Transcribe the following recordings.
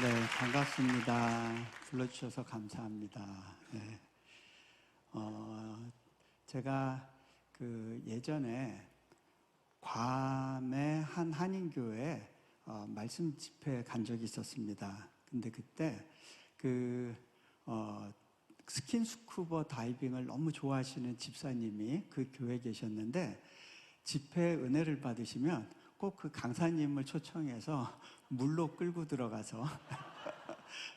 네, 반갑습니다. 불러주셔서 감사합니다. 네. 제가 예전에 괌의 한 한인교회 말씀 집회 간 적이 있었습니다. 근데 그때 스킨스쿠버 다이빙을 너무 좋아하시는 집사님이 그 교회에 계셨는데 집회 은혜를 받으시면 꼭 그 강사님을 초청해서 물로 끌고 들어가서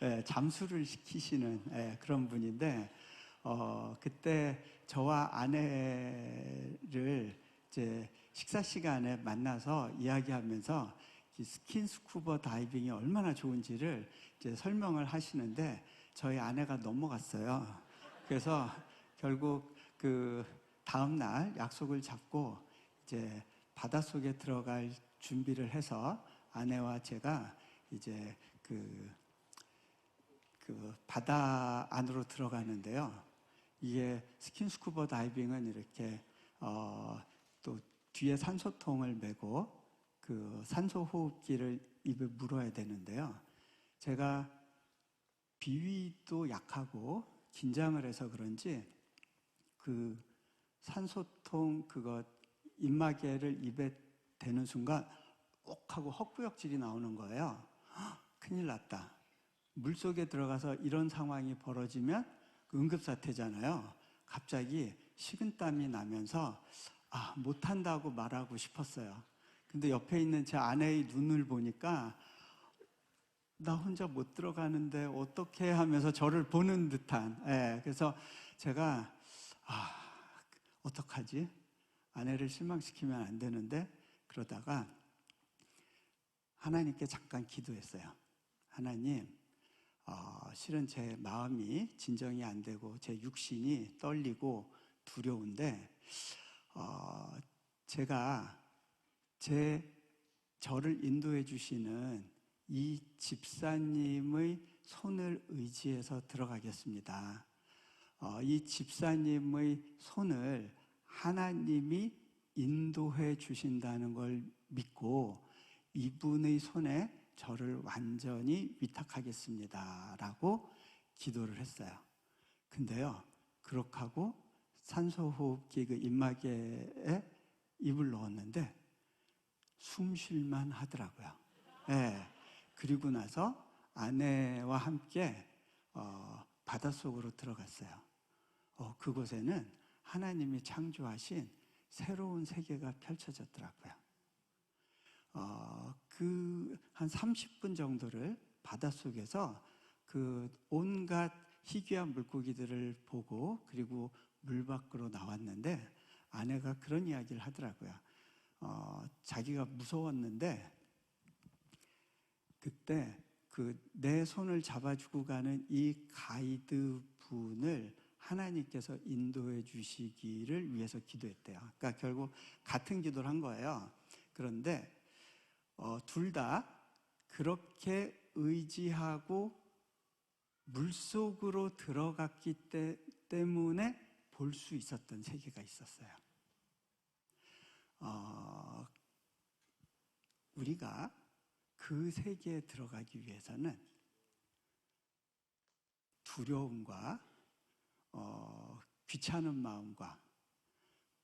예, 잠수를 시키시는 그런 분인데 그때 저와 아내를 이제 식사 시간에 만나서 이야기하면서 이 스킨스쿠버 다이빙이 얼마나 좋은지를 이제 설명을 하시는데 저희 아내가 넘어갔어요. 그래서 결국 그 다음 날 약속을 잡고 이제 바닷속에 들어갈 준비를 해서 아내와 제가 이제 그 바다 안으로 들어가는데요. 이게 스킨스쿠버 다이빙은 이렇게 또 뒤에 산소통을 메고 그 산소 호흡기를 입에 물어야 되는데요. 제가 비위도 약하고 긴장을 해서 그런지 그 산소통 그거 입마개를 입에 대는 순간 옥 하고 헛구역질이 나오는 거예요. 큰일 났다. 물속에 들어가서 이런 상황이 벌어지면 응급사태잖아요. 갑자기 식은땀이 나면서 못한다고 말하고 싶었어요. 근데 옆에 있는 제 아내의 눈을 보니까 나 혼자 못 들어가는데 어떻게 하면서 저를 보는 듯한 그래서 제가 어떡하지? 아내를 실망시키면 안 되는데 그러다가 하나님께 잠깐 기도했어요. 하나님, 실은 제 마음이 진정이 안 되고 제 육신이 떨리고 두려운데 제가 저를 인도해 주시는 이 집사님의 손을 의지해서 들어가겠습니다. 이 집사님의 손을 하나님이 인도해 주신다는 걸 믿고 이분의 손에 저를 완전히 위탁하겠습니다 라고 기도를 했어요. 근데요, 그렇게 하고 산소호흡기 그 입마개에 입을 넣었는데 숨 쉴만 하더라고요. 그리고 나서 아내와 함께 바닷속으로 들어갔어요. 그곳에는 하나님이 창조하신 새로운 세계가 펼쳐졌더라고요. 한 30분 정도를 바닷속에서 온갖 희귀한 물고기들을 보고 그리고 물 밖으로 나왔는데 아내가 그런 이야기를 하더라고요. 자기가 무서웠는데 그때 내 손을 잡아주고 가는 이 가이드 분을 하나님께서 인도해 주시기를 위해서 기도했대요. 그러니까 결국 같은 기도를 한 거예요. 그런데 둘 다 그렇게 의지하고 물속으로 들어갔기 때문에 볼 수 있었던 세계가 있었어요. 우리가 그 세계에 들어가기 위해서는 두려움과 귀찮은 마음과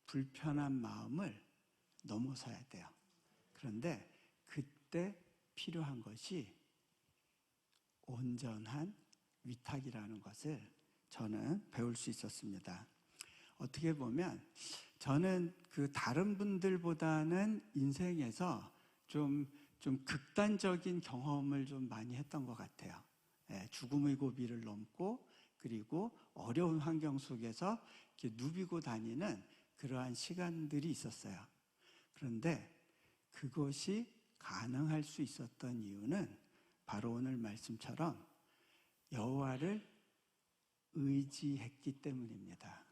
불편한 마음을 넘어서야 돼요. 그런데 그때 필요한 것이 온전한 위탁이라는 것을 저는 배울 수 있었습니다. 어떻게 보면 저는 다른 분들보다는 인생에서 좀 극단적인 경험을 좀 많이 했던 것 같아요. 죽음의 고비를 넘고 그리고 어려운 환경 속에서 이렇게 누비고 다니는 그러한 시간들이 있었어요. 그런데 그것이 가능할 수 있었던 이유는 바로 오늘 말씀처럼 여호와를 의지했기 때문입니다.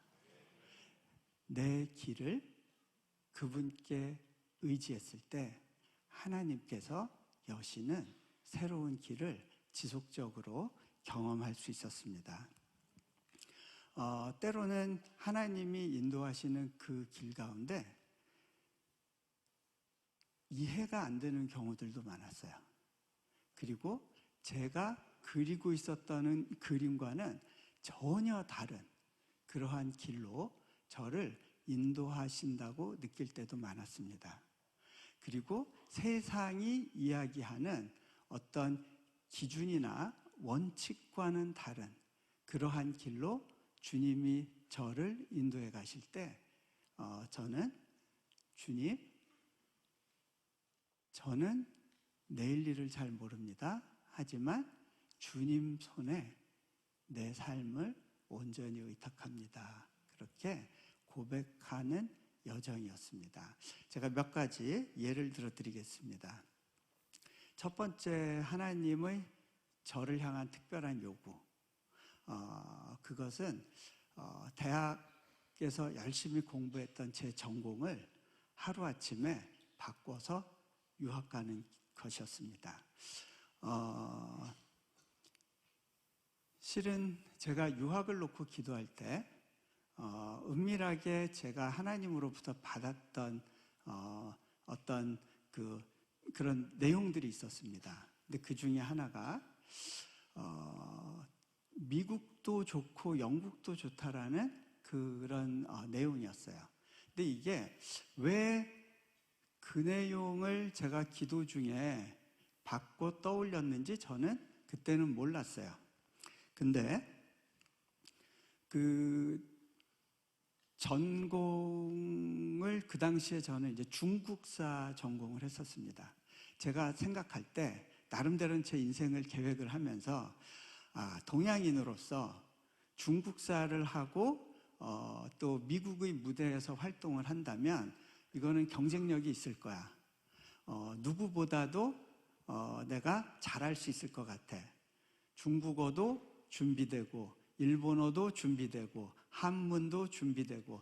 내 길을 그분께 의지했을 때 하나님께서 여시는 새로운 길을 지속적으로 경험할 수 있었습니다. 때로는 하나님이 인도하시는 그 길 가운데 이해가 안 되는 경우들도 많았어요. 그리고 제가 그리고 있었던 그림과는 전혀 다른 그러한 길로 저를 인도하신다고 느낄 때도 많았습니다. 그리고 세상이 이야기하는 어떤 기준이나 원칙과는 다른 그러한 길로 주님이 저를 인도해 가실 때 저는 주님, 저는 내일 일을 잘 모릅니다. 하지만 주님 손에 내 삶을 온전히 의탁합니다. 그렇게 고백하는 여정이었습니다. 제가 몇 가지 예를 들어 드리겠습니다. 첫 번째, 하나님의 저를 향한 특별한 요구. 그것은 대학에서 열심히 공부했던 제 전공을 하루아침에 바꿔서 유학 가는 것이었습니다. 실은 제가 유학을 놓고 기도할 때 은밀하게 제가 하나님으로부터 받았던 어떤 그런 내용들이 있었습니다. 근데 그 중에 하나가 미국도 좋고 영국도 좋다라는 그런 내용이었어요. 근데 이게 왜 그 내용을 제가 기도 중에 받고 떠올렸는지 저는 그때는 몰랐어요. 근데 그 전공을 그 당시에 저는 이제 중국사 전공을 했었습니다. 제가 생각할 때 나름대로는 제 인생을 계획을 하면서 동양인으로서 중국사를 하고 또 미국의 무대에서 활동을 한다면 이거는 경쟁력이 있을 거야. 누구보다도 내가 잘할 수 있을 것 같아. 중국어도 준비되고 일본어도 준비되고 한문도 준비되고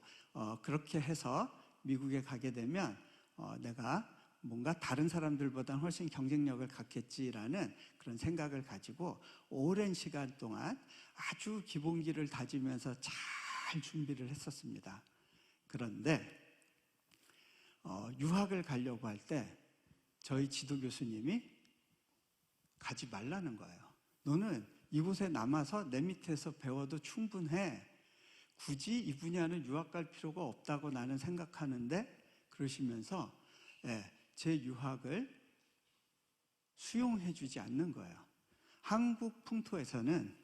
그렇게 해서 미국에 가게 되면 내가 뭔가 다른 사람들보다는 훨씬 경쟁력을 갖겠지라는 그런 생각을 가지고 오랜 시간 동안 아주 기본기를 다지면서 잘 준비를 했었습니다. 그런데 유학을 가려고 할 때 저희 지도 교수님이 가지 말라는 거예요. 너는 이곳에 남아서 내 밑에서 배워도 충분해. 굳이 이 분야는 유학 갈 필요가 없다고 나는 생각하는데, 그러시면서 제 유학을 수용해 주지 않는 거예요. 한국 풍토에서는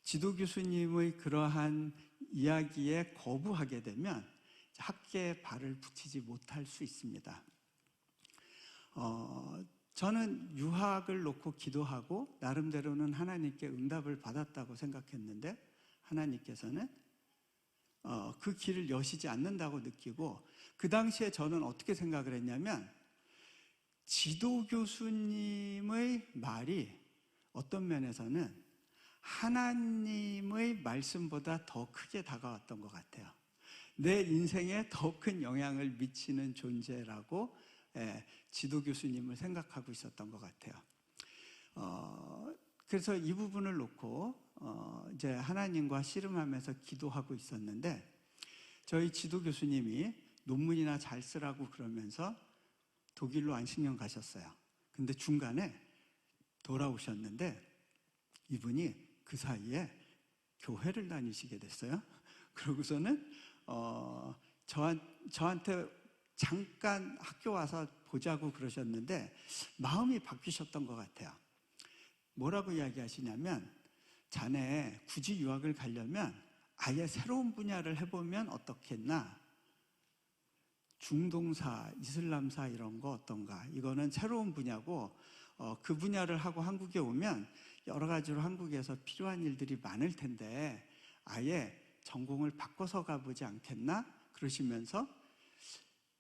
지도 교수님의 그러한 이야기에 거부하게 되면 학계에 발을 붙이지 못할 수 있습니다. 저는 유학을 놓고 기도하고 나름대로는 하나님께 응답을 받았다고 생각했는데 하나님께서는 그 길을 여시지 않는다고 느끼고, 그 당시에 저는 어떻게 생각을 했냐면 지도 교수님의 말이 어떤 면에서는 하나님의 말씀보다 더 크게 다가왔던 것 같아요. 내 인생에 더 큰 영향을 미치는 존재라고 지도 교수님을 생각하고 있었던 것 같아요. 그래서 이 부분을 놓고 이제 하나님과 씨름하면서 기도하고 있었는데, 저희 지도 교수님이 논문이나 잘 쓰라고 그러면서 독일로 안식년 가셨어요. 근데 중간에 돌아오셨는데 이분이 그 사이에 교회를 다니시게 됐어요. 그러고서는 저한테 잠깐 학교 와서 보자고 그러셨는데 마음이 바뀌셨던 것 같아요. 뭐라고 이야기하시냐면, 자네 굳이 유학을 가려면 아예 새로운 분야를 해보면 어떻겠나? 중동사, 이슬람사 이런 거 어떤가? 이거는 새로운 분야고 그 분야를 하고 한국에 오면 여러 가지로 한국에서 필요한 일들이 많을 텐데 아예 전공을 바꿔서 가보지 않겠나? 그러시면서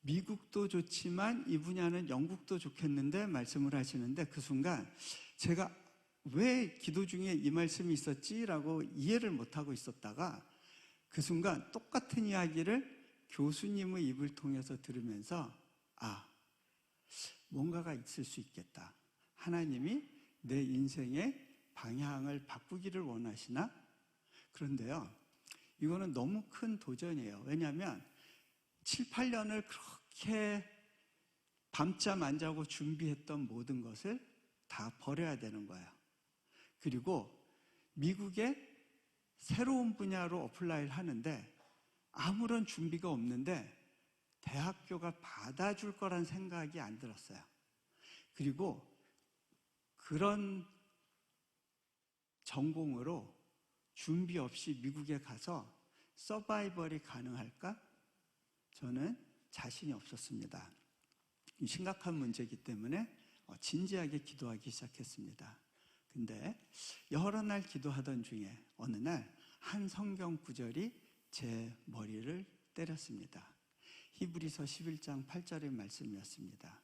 미국도 좋지만 이 분야는 영국도 좋겠는데 말씀을 하시는데, 그 순간 제가 왜 기도 중에 이 말씀이 있었지라고 이해를 못하고 있었다가 그 순간 똑같은 이야기를 교수님의 입을 통해서 들으면서 뭔가가 있을 수 있겠다. 하나님이 내 인생의 방향을 바꾸기를 원하시나? 그런데요, 이거는 너무 큰 도전이에요. 왜냐하면 7, 8년을 그렇게 밤잠 안 자고 준비했던 모든 것을 다 버려야 되는 거예요. 그리고 미국의 새로운 분야로 어플라이를 하는데 아무런 준비가 없는데 대학교가 받아줄 거란 생각이 안 들었어요. 그리고 그런 전공으로 준비 없이 미국에 가서 서바이벌이 가능할까? 저는 자신이 없었습니다. 심각한 문제이기 때문에 진지하게 기도하기 시작했습니다. 근데 여러 날 기도하던 중에 어느 날 한 성경 구절이 제 머리를 때렸습니다. 히브리서 11장 8절의 말씀이었습니다.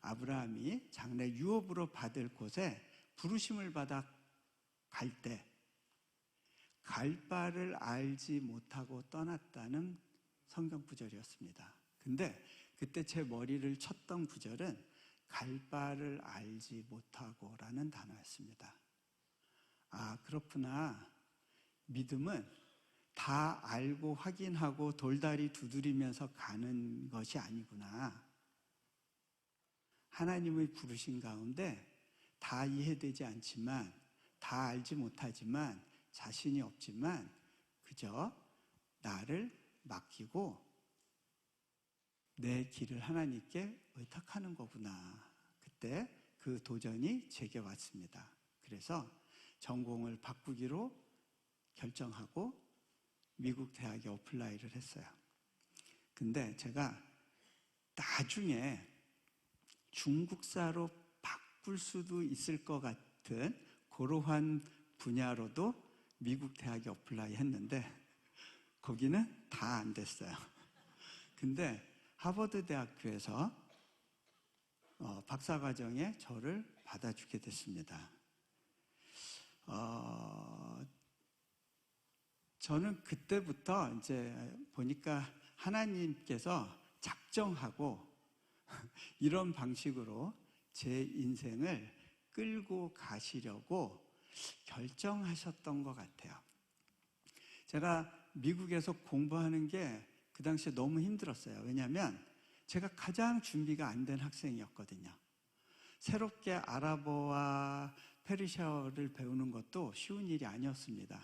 아브라함이 장래 유업으로 받을 곳에 부르심을 받아 갈 때 갈 바를 알지 못하고 떠났다는 성경 구절이었습니다. 근데 그때 제 머리를 쳤던 구절은 갈 바를 알지 못하고라는 단어였습니다. 아, 그렇구나. 믿음은 다 알고 확인하고 돌다리 두드리면서 가는 것이 아니구나. 하나님의 부르신 가운데 다 이해되지 않지만, 다 알지 못하지만, 자신이 없지만 그저 나를 맡기고 내 길을 하나님께 의탁하는 거구나. 그때 그 도전이 제게 왔습니다. 그래서 전공을 바꾸기로 결정하고 미국 대학에 어플라이를 했어요. 근데 제가 나중에 중국사로 바꿀 수도 있을 것 같은 그러한 분야로도 미국 대학에 어플라이 했는데 거기는 다 안 됐어요. 근데 하버드 대학교에서 박사과정에 저를 받아주게 됐습니다. 저는 그때부터 이제 보니까 하나님께서 작정하고 이런 방식으로 제 인생을 끌고 가시려고 결정하셨던 것 같아요. 제가 미국에서 공부하는 게 그 당시에 너무 힘들었어요. 왜냐하면 제가 가장 준비가 안 된 학생이었거든요. 새롭게 아랍어와 페르시아어를 배우는 것도 쉬운 일이 아니었습니다.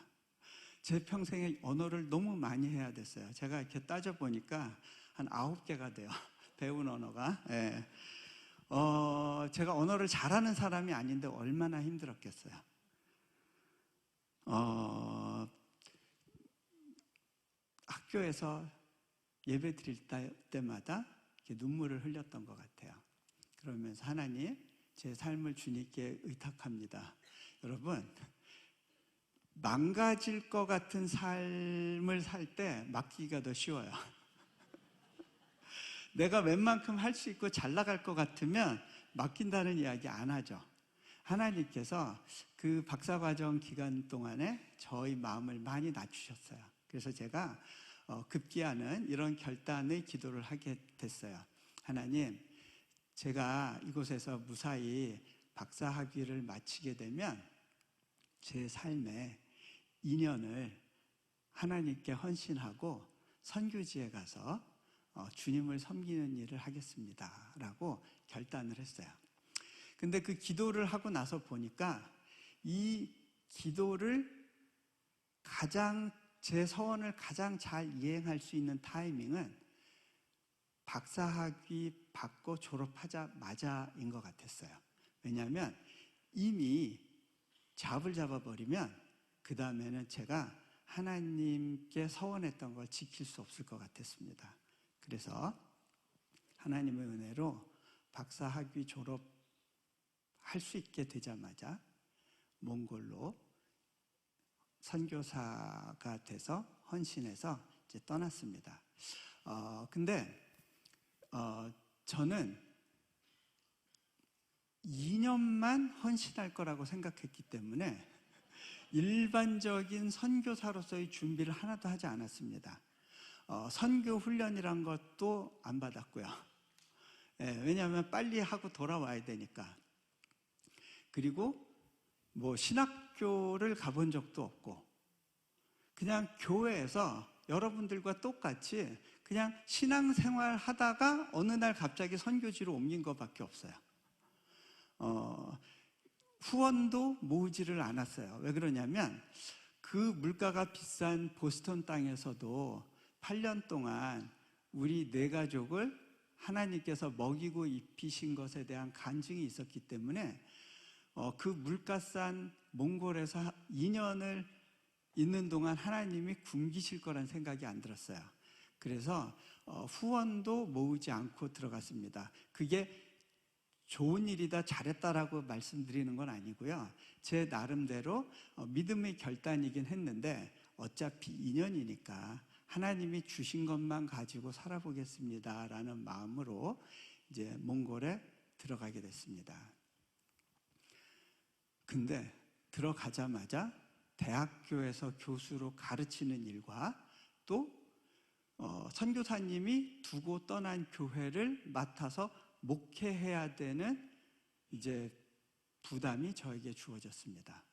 제 평생에 언어를 너무 많이 해야 됐어요. 제가 이렇게 따져보니까 한 9개가 돼요. 배운 언어가. 예. 제가 언어를 잘하는 사람이 아닌데 얼마나 힘들었겠어요. 학교에서 예배 드릴 때마다 이렇게 눈물을 흘렸던 것 같아요. 그러면서 하나님, 제 삶을 주님께 의탁합니다. 여러분, 망가질 것 같은 삶을 살 때 맡기기가 더 쉬워요. 내가 웬만큼 할 수 있고 잘 나갈 것 같으면 맡긴다는 이야기 안 하죠. 하나님께서 그 박사과정 기간 동안에 저희 마음을 많이 낮추셨어요. 그래서 제가 급기야는 이런 결단의 기도를 하게 됐어요. 하나님, 제가 이곳에서 무사히 박사학위를 마치게 되면 제 삶의 2년을 하나님께 헌신하고 선교지에 가서 주님을 섬기는 일을 하겠습니다 라고 결단을 했어요. 근데 그 기도를 하고 나서 보니까 이 기도를 제 서원을 가장 잘 이행할 수 있는 타이밍은 박사학위 받고 졸업하자마자인 것 같았어요. 왜냐하면 이미 잡을 잡아버리면 그 다음에는 제가 하나님께 서원했던 걸 지킬 수 없을 것 같았습니다. 그래서 하나님의 은혜로 박사학위 졸업할 수 있게 되자마자 몽골로 선교사가 돼서 헌신해서 이제 떠났습니다. 근데 저는 2년만 헌신할 거라고 생각했기 때문에 일반적인 선교사로서의 준비를 하나도 하지 않았습니다. 선교 훈련이란 것도 안 받았고요. 왜냐하면 빨리 하고 돌아와야 되니까. 그리고 신학교를 가본 적도 없고 그냥 교회에서 여러분들과 똑같이 그냥 신앙생활 하다가 어느 날 갑자기 선교지로 옮긴 것밖에 없어요. 후원도 모으지를 않았어요. 왜 그러냐면 그 물가가 비싼 보스턴 땅에서도 8년 동안 우리 네 가족을 하나님께서 먹이고 입히신 것에 대한 간증이 있었기 때문에 그 물가 싼 몽골에서 2년을 있는 동안 하나님이 굶기실 거란 생각이 안 들었어요. 그래서 후원도 모으지 않고 들어갔습니다. 그게 좋은 일이다, 잘했다라고 말씀드리는 건 아니고요. 제 나름대로 믿음의 결단이긴 했는데 어차피 2년이니까 하나님이 주신 것만 가지고 살아보겠습니다라는 마음으로 이제 몽골에 들어가게 됐습니다. 근데 들어가자마자 대학교에서 교수로 가르치는 일과 또 선교사님이 두고 떠난 교회를 맡아서 목회해야 되는 이제 부담이 저에게 주어졌습니다.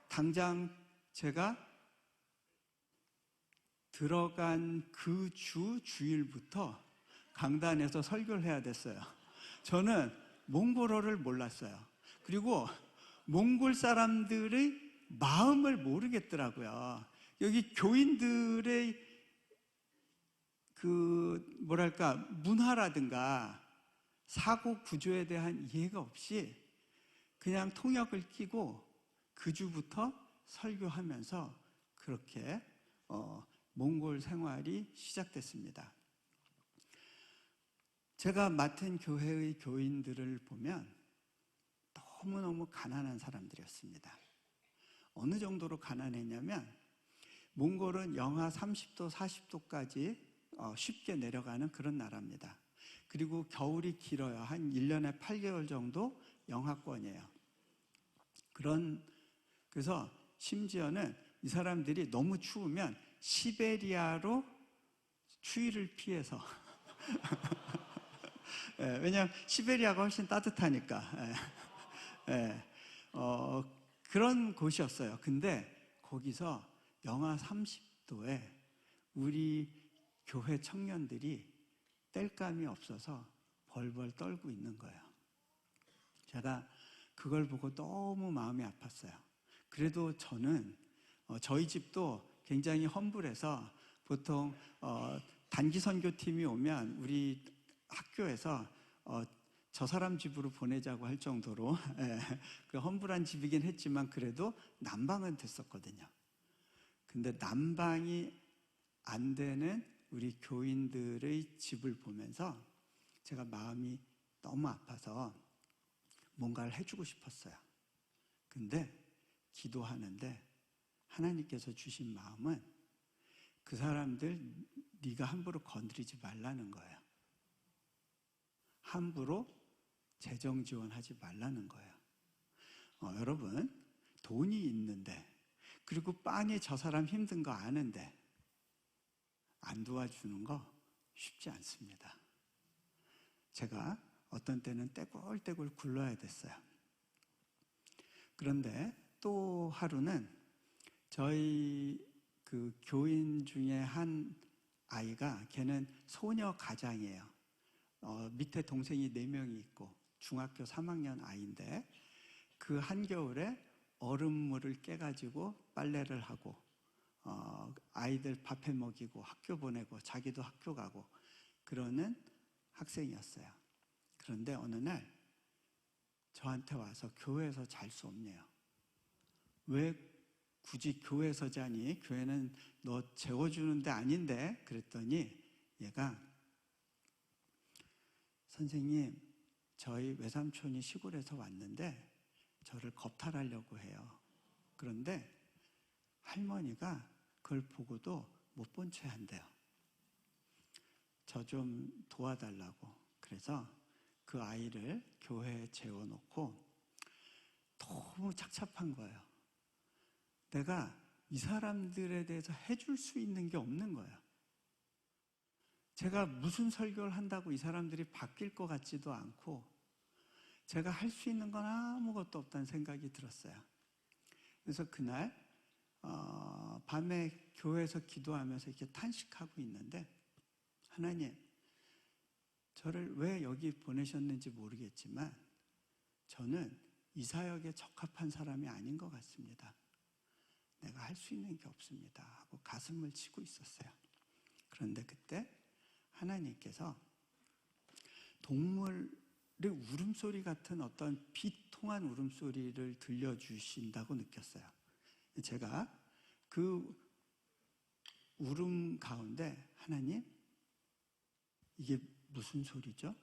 당장 제가 들어간 그 주일부터 강단에서 설교를 해야 됐어요. 저는 몽골어를 몰랐어요. 그리고 몽골 사람들의 마음을 모르겠더라고요. 여기 교인들의 문화라든가 사고 구조에 대한 이해가 없이 그냥 통역을 끼고 그 주부터 설교하면서 그렇게 몽골 생활이 시작됐습니다. 제가 맡은 교회의 교인들을 보면 너무너무 가난한 사람들이었습니다. 어느 정도로 가난했냐면 몽골은 영하 30도, 40도까지 쉽게 내려가는 그런 나라입니다. 그리고 겨울이 길어요. 한 1년에 8개월 정도 영하권이에요. 그래서 심지어는 이 사람들이 너무 추우면 시베리아로 추위를 피해서 왜냐하면 시베리아가 훨씬 따뜻하니까 그런 곳이었어요. 근데 거기서 영하 30도에 우리 교회 청년들이 땔감이 없어서 벌벌 떨고 있는 거예요. 제가 그걸 보고 너무 마음이 아팠어요. 그래도 저는 저희 집도 굉장히 험불해서 보통 단기 선교팀이 오면 우리 학교에서 저 사람 집으로 보내자고 할 정도로 그 험불한 집이긴 했지만 그래도 난방은 됐었거든요. 근데 난방이 안 되는 우리 교인들의 집을 보면서 제가 마음이 너무 아파서 뭔가를 해주고 싶었어요. 근데 기도하는데 하나님께서 주신 마음은 그 사람들 네가 함부로 건드리지 말라는 거예요. 함부로 재정 지원하지 말라는 거예요. 여러분, 돈이 있는데 그리고 빤히 저 사람 힘든 거 아는데 안 도와주는 거 쉽지 않습니다. 제가 어떤 때는 떼굴떼굴 굴러야 됐어요. 그런데 또 하루는 저희 그 교인 중에 한 아이가 걔는 소녀 가장이에요. 밑에 동생이 4명이 있고 중학교 3학년 아이인데 그 한겨울에 얼음물을 깨가지고 빨래를 하고 아이들 밥해 먹이고 학교 보내고 자기도 학교 가고 그러는 학생이었어요. 그런데 어느 날 저한테 와서 교회에서 잘 수 없네요. 왜 굳이 교회에서 자니? 교회는 너 재워주는 데 아닌데? 그랬더니 얘가 선생님, 저희 외삼촌이 시골에서 왔는데 저를 겁탈하려고 해요. 그런데 할머니가 그걸 보고도 못 본 채 한대요. 저 좀 도와달라고. 그래서 그 아이를 교회에 재워놓고 너무 착잡한 거예요. 내가 이 사람들에 대해서 해줄 수 있는 게 없는 거예요. 제가 무슨 설교를 한다고 이 사람들이 바뀔 것 같지도 않고 제가 할 수 있는 건 아무것도 없다는 생각이 들었어요. 그래서 그날 밤에 교회에서 기도하면서 이렇게 탄식하고 있는데 하나님, 저를 왜 여기 보내셨는지 모르겠지만 저는 이 사역에 적합한 사람이 아닌 것 같습니다. 내가 할 수 있는 게 없습니다 하고 가슴을 치고 있었어요. 그런데 그때 하나님께서 동물의 울음소리 같은 어떤 비통한 울음소리를 들려주신다고 느꼈어요. 제가 그 울음 가운데 하나님, 이게 무슨 소리죠?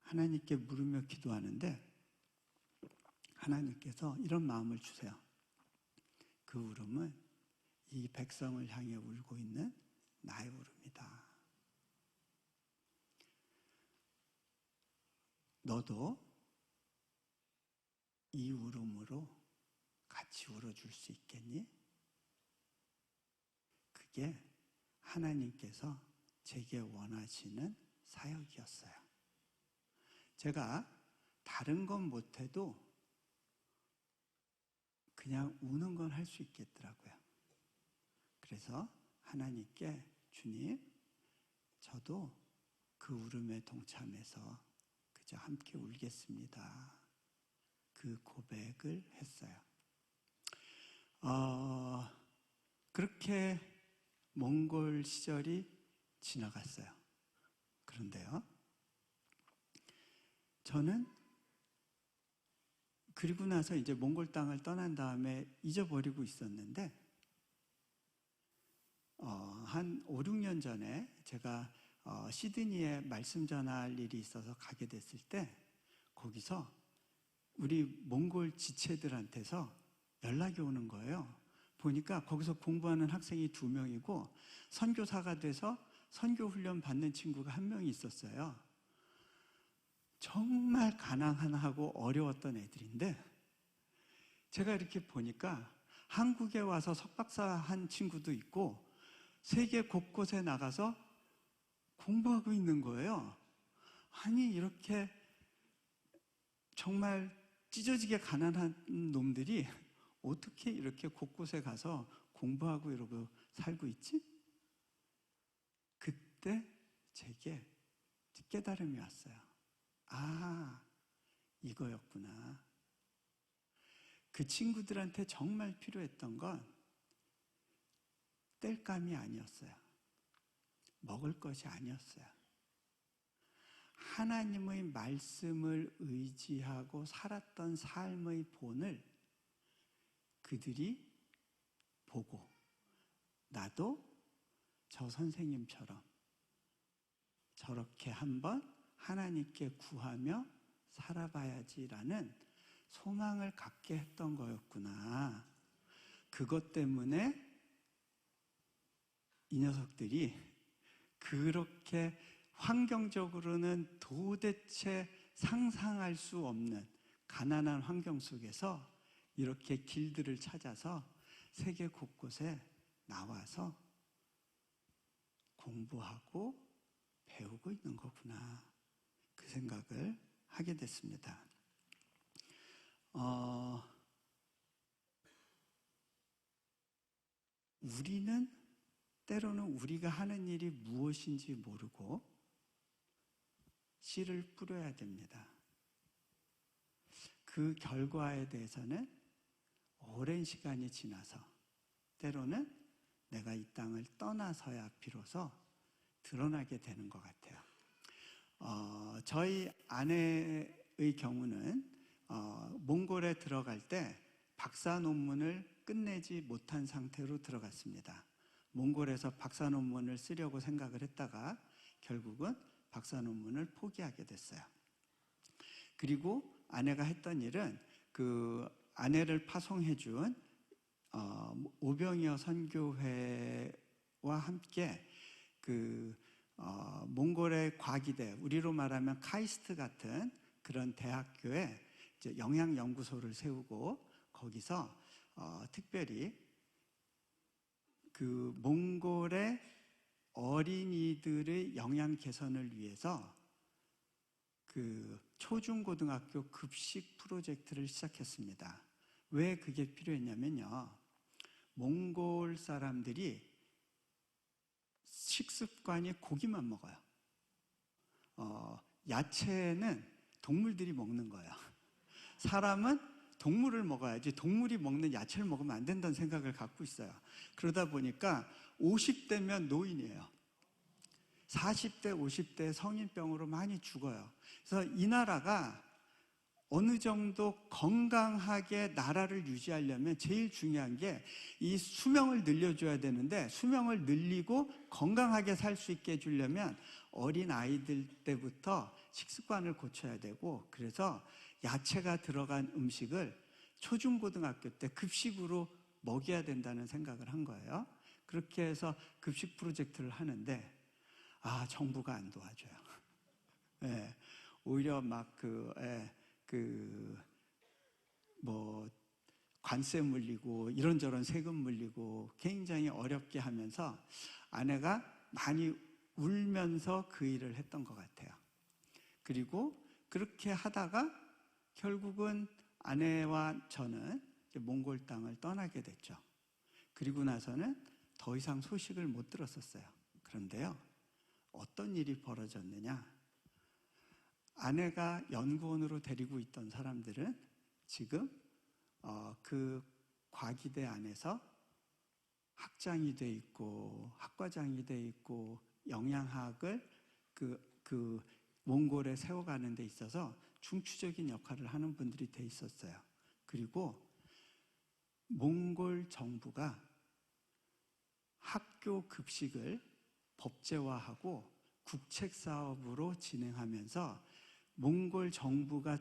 하나님께 물으며 기도하는데 하나님께서 이런 마음을 주세요. 그 울음은 이 백성을 향해 울고 있는 나의 울음이다. 너도 이 울음으로 같이 울어줄 수 있겠니? 그게 하나님께서 제게 원하시는 사역이었어요. 제가 다른 건 못해도 그냥 우는 건 할 수 있겠더라고요. 그래서 하나님께 주님, 저도 그 울음에 동참해서 그저 함께 울겠습니다. 그 고백을 했어요. 그렇게 몽골 시절이 지나갔어요. 그런데요, 저는 그리고 나서 이제 몽골 땅을 떠난 다음에 잊어버리고 있었는데 한 5, 6년 전에 제가 시드니에 말씀 전할 일이 있어서 가게 됐을 때 거기서 우리 몽골 지체들한테서 연락이 오는 거예요. 보니까 거기서 공부하는 학생이 2명이고 선교사가 돼서 선교 훈련 받는 친구가 1명이 있었어요. 정말 가난하고 어려웠던 애들인데 제가 이렇게 보니까 한국에 와서 석박사 한 친구도 있고 세계 곳곳에 나가서 공부하고 있는 거예요. 아니, 이렇게 정말 찢어지게 가난한 놈들이 어떻게 이렇게 곳곳에 가서 공부하고 이러고 살고 있지? 그때 제게 깨달음이 왔어요. 아, 이거였구나. 그 친구들한테 정말 필요했던 건 땔감이 아니었어요. 먹을 것이 아니었어요. 하나님의 말씀을 의지하고 살았던 삶의 본을 그들이 보고 나도 저 선생님처럼 저렇게 한번 하나님께 구하며 살아봐야지라는 소망을 갖게 했던 거였구나. 그것 때문에 이 녀석들이 그렇게 환경적으로는 도대체 상상할 수 없는 가난한 환경 속에서 이렇게 길들을 찾아서 세계 곳곳에 나와서 공부하고 배우고 있는 거구나. 그 생각을 하게 됐습니다. 우리는 때로는 우리가 하는 일이 무엇인지 모르고 씨를 뿌려야 됩니다. 그 결과에 대해서는 오랜 시간이 지나서 때로는 내가 이 땅을 떠나서야 비로소 드러나게 되는 것 같아요. 저희 아내의 경우는 몽골에 들어갈 때 박사 논문을 끝내지 못한 상태로 들어갔습니다. 몽골에서 박사 논문을 쓰려고 생각을 했다가 결국은 박사 논문을 포기하게 됐어요. 그리고 아내가 했던 일은 그 아내를 파송해 준 오병이어 선교회와 함께 그 몽골의 과기대, 우리로 말하면 카이스트 같은 그런 대학교에 이제 영양연구소를 세우고 거기서 특별히 그 몽골의 어린이들의 영양 개선을 위해서 그 초중고등학교 급식 프로젝트를 시작했습니다. 왜 그게 필요했냐면요, 몽골 사람들이 식습관이 고기만 먹어요. 야채는 동물들이 먹는 거예요. 사람은 동물을 먹어야지 동물이 먹는 야채를 먹으면 안 된다는 생각을 갖고 있어요. 그러다 보니까 50대면 노인이에요. 40대, 50대 성인병으로 많이 죽어요. 그래서 이 나라가 어느 정도 건강하게 나라를 유지하려면 제일 중요한 게 이 수명을 늘려줘야 되는데, 수명을 늘리고 건강하게 살 수 있게 해주려면 어린 아이들 때부터 식습관을 고쳐야 되고, 그래서 야채가 들어간 음식을 초중고등학교 때 급식으로 먹여야 된다는 생각을 한 거예요. 그렇게 해서 급식 프로젝트를 하는데 정부가 안 도와줘요. 예, 오히려 막 관세 물리고 이런저런 세금 물리고 굉장히 어렵게 하면서 아내가 많이 울면서 그 일을 했던 것 같아요. 그리고 그렇게 하다가 결국은 아내와 저는 이제 몽골 땅을 떠나게 됐죠. 그리고 나서는 더 이상 소식을 못 들었었어요. 그런데요, 어떤 일이 벌어졌느냐? 아내가 연구원으로 데리고 있던 사람들은 지금 그 과기대 안에서 학장이 돼 있고 학과장이 돼 있고 영양학을 그 몽골에 세워가는 데 있어서 중추적인 역할을 하는 분들이 돼 있었어요. 그리고 몽골 정부가 학교 급식을 법제화하고 국책사업으로 진행하면서 몽골 정부가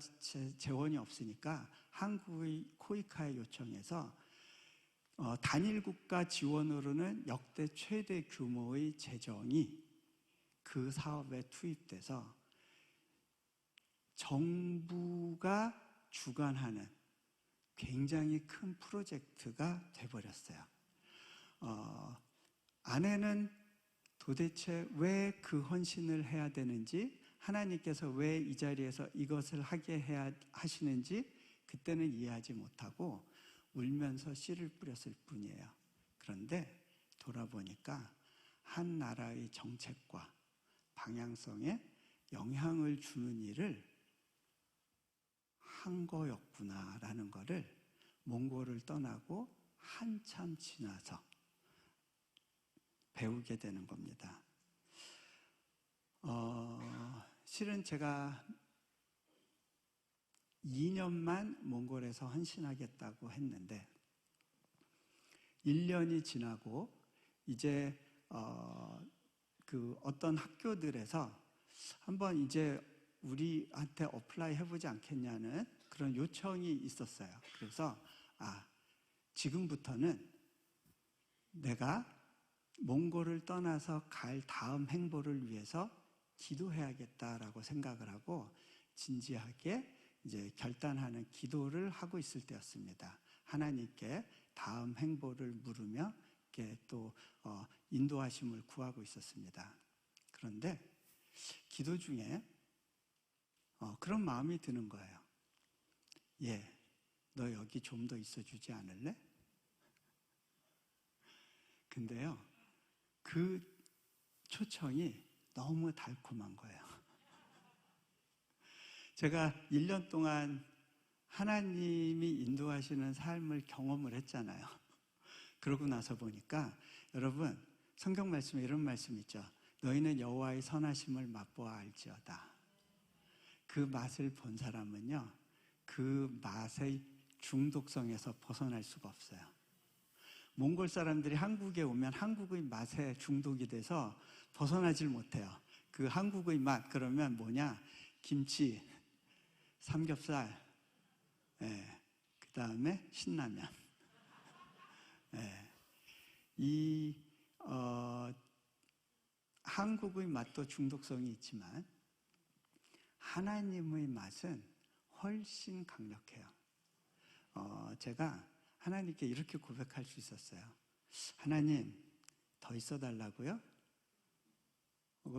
재원이 없으니까 한국의 코이카에 요청해서 단일 국가 지원으로는 역대 최대 규모의 재정이 그 사업에 투입돼서 정부가 주관하는 굉장히 큰 프로젝트가 돼버렸어요. 아내는 도대체 왜 그 헌신을 해야 되는지, 하나님께서 왜 이 자리에서 이것을 하게 하시는지 그때는 이해하지 못하고 울면서 씨를 뿌렸을 뿐이에요. 그런데 돌아보니까 한 나라의 정책과 방향성에 영향을 주는 일을 한 거였구나라는 것을 몽골을 떠나고 한참 지나서 배우게 되는 겁니다. 실은 제가 2년만 몽골에서 헌신하겠다고 했는데 1년이 지나고 이제 어떤 학교들에서 한번 이제 우리한테 어플라이 해보지 않겠냐는 그런 요청이 있었어요. 그래서 지금부터는 내가 몽골을 떠나서 갈 다음 행보를 위해서 기도해야겠다라고 생각을 하고 진지하게 이제 결단하는 기도를 하고 있을 때였습니다. 하나님께 다음 행보를 물으며 이렇게 또 인도하심을 구하고 있었습니다. 그런데 기도 중에 그런 마음이 드는 거예요. 너 여기 좀 더 있어주지 않을래? 근데요, 그 초청이 너무 달콤한 거예요. 제가 1년 동안 하나님이 인도하시는 삶을 경험을 했잖아요. 그러고 나서 보니까 여러분, 성경 말씀에 이런 말씀이 있죠. 너희는 여호와의 선하심을 맛보아 알지어다. 그 맛을 본 사람은요, 그 맛의 중독성에서 벗어날 수가 없어요. 몽골 사람들이 한국에 오면 한국의 맛에 중독이 돼서 벗어나질 못해요. 그 한국의 맛 그러면 뭐냐? 김치, 삼겹살, 그 다음에 신라면. 한국의 맛도 중독성이 있지만 하나님의 맛은 훨씬 강력해요. 제가 하나님께 이렇게 고백할 수 있었어요. 하나님, 더 있어 달라고요?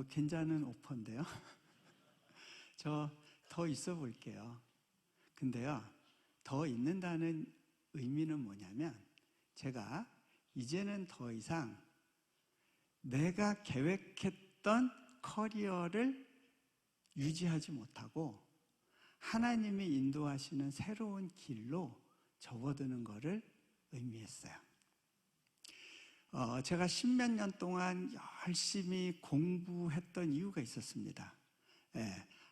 괜찮은 오퍼인데요. 저 더 있어 볼게요. 근데요, 더 있는다는 의미는 뭐냐면 제가 이제는 더 이상 내가 계획했던 커리어를 유지하지 못하고 하나님이 인도하시는 새로운 길로 접어드는 것을 의미했어요. 제가 십몇 년 동안 열심히 공부했던 이유가 있었습니다.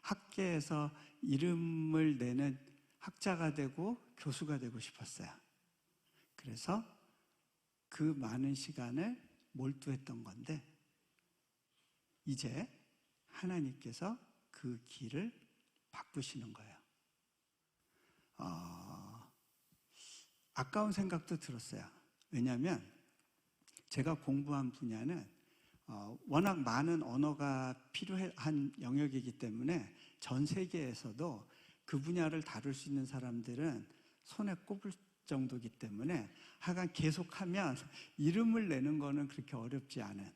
학계에서 이름을 내는 학자가 되고 교수가 되고 싶었어요. 그래서 그 많은 시간을 몰두했던 건데 이제 하나님께서 그 길을 바꾸시는 거예요. 아까운 생각도 들었어요. 왜냐하면 제가 공부한 분야는 워낙 많은 언어가 필요한 영역이기 때문에 전 세계에서도 그 분야를 다룰 수 있는 사람들은 손에 꼽을 정도이기 때문에 하여간 계속하면 이름을 내는 거는 그렇게 어렵지 않은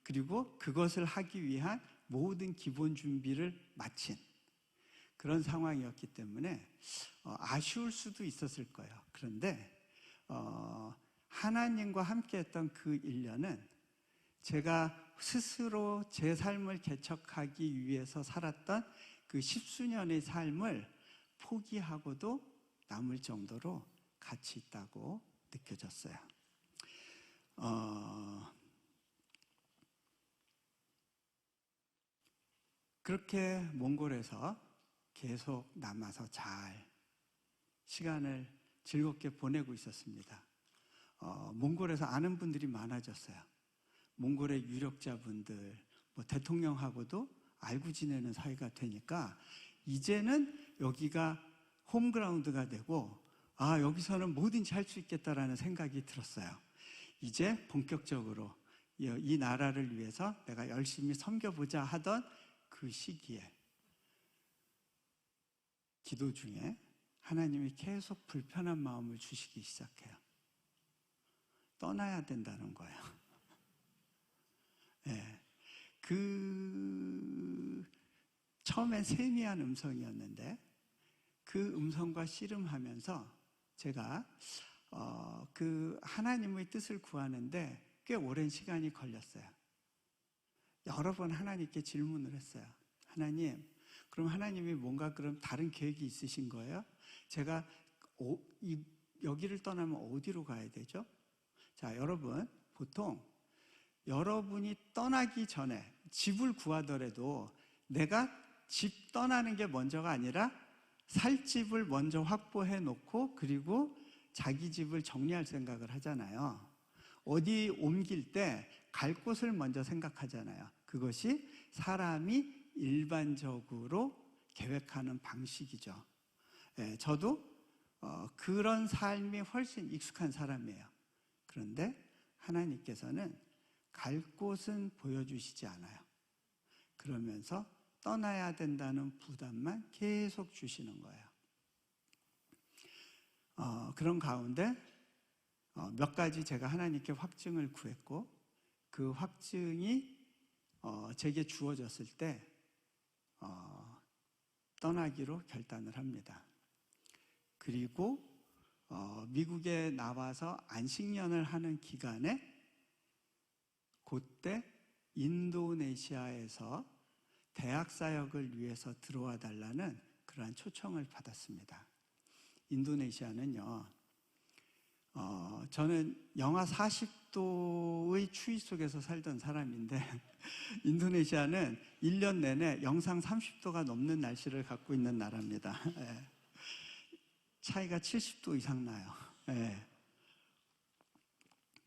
그리고 그것을 하기 위한 모든 기본 준비를 마친 그런 상황이었기 때문에 아쉬울 수도 있었을 거예요. 그런데 하나님과 함께했던 그 1년은 제가 스스로 제 삶을 개척하기 위해서 살았던 그 십수년의 삶을 포기하고도 남을 정도로 가치 있다고 느껴졌어요. 그렇게 몽골에서 계속 남아서 잘 시간을 즐겁게 보내고 있었습니다. 몽골에서 아는 분들이 많아졌어요. 몽골의 유력자분들, 대통령하고도 알고 지내는 사이가 되니까 이제는 여기가 홈그라운드가 되고 여기서는 뭐든지 할 수 있겠다라는 생각이 들었어요. 이제 본격적으로 이 나라를 위해서 내가 열심히 섬겨보자 하던 그 시기에 기도 중에 하나님이 계속 불편한 마음을 주시기 시작해요. 떠나야 된다는 거예요. 처음엔 세미한 음성이었는데 그 음성과 씨름하면서 제가 그 하나님의 뜻을 구하는데 꽤 오랜 시간이 걸렸어요. 여러 번 하나님께 질문을 했어요. 하나님, 그럼 하나님이 뭔가 그럼 다른 계획이 있으신 거예요? 제가 여기를 떠나면 어디로 가야 되죠? 자, 여러분, 보통 여러분이 떠나기 전에 집을 구하더라도 내가 집 떠나는 게 먼저가 아니라 살 집을 먼저 확보해 놓고 그리고 자기 집을 정리할 생각을 하잖아요. 어디 옮길 때 갈 곳을 먼저 생각하잖아요. 그것이 사람이 일반적으로 계획하는 방식이죠. 저도 그런 삶이 훨씬 익숙한 사람이에요. 그런데 하나님께서는 갈 곳은 보여주시지 않아요. 그러면서 떠나야 된다는 부담만 계속 주시는 거예요. 그런 가운데 몇 가지 제가 하나님께 확증을 구했고 그 확증이 제게 주어졌을 때 떠나기로 결단을 합니다. 그리고 미국에 나와서 안식년을 하는 기간에 그때 인도네시아에서 대학 사역을 위해서 들어와 달라는 그러한 초청을 받았습니다. 인도네시아는요, 저는 영하 40도의 추위 속에서 살던 사람인데 인도네시아는 1년 내내 영상 30도가 넘는 날씨를 갖고 있는 나라입니다. 차이가 70도 이상 나요.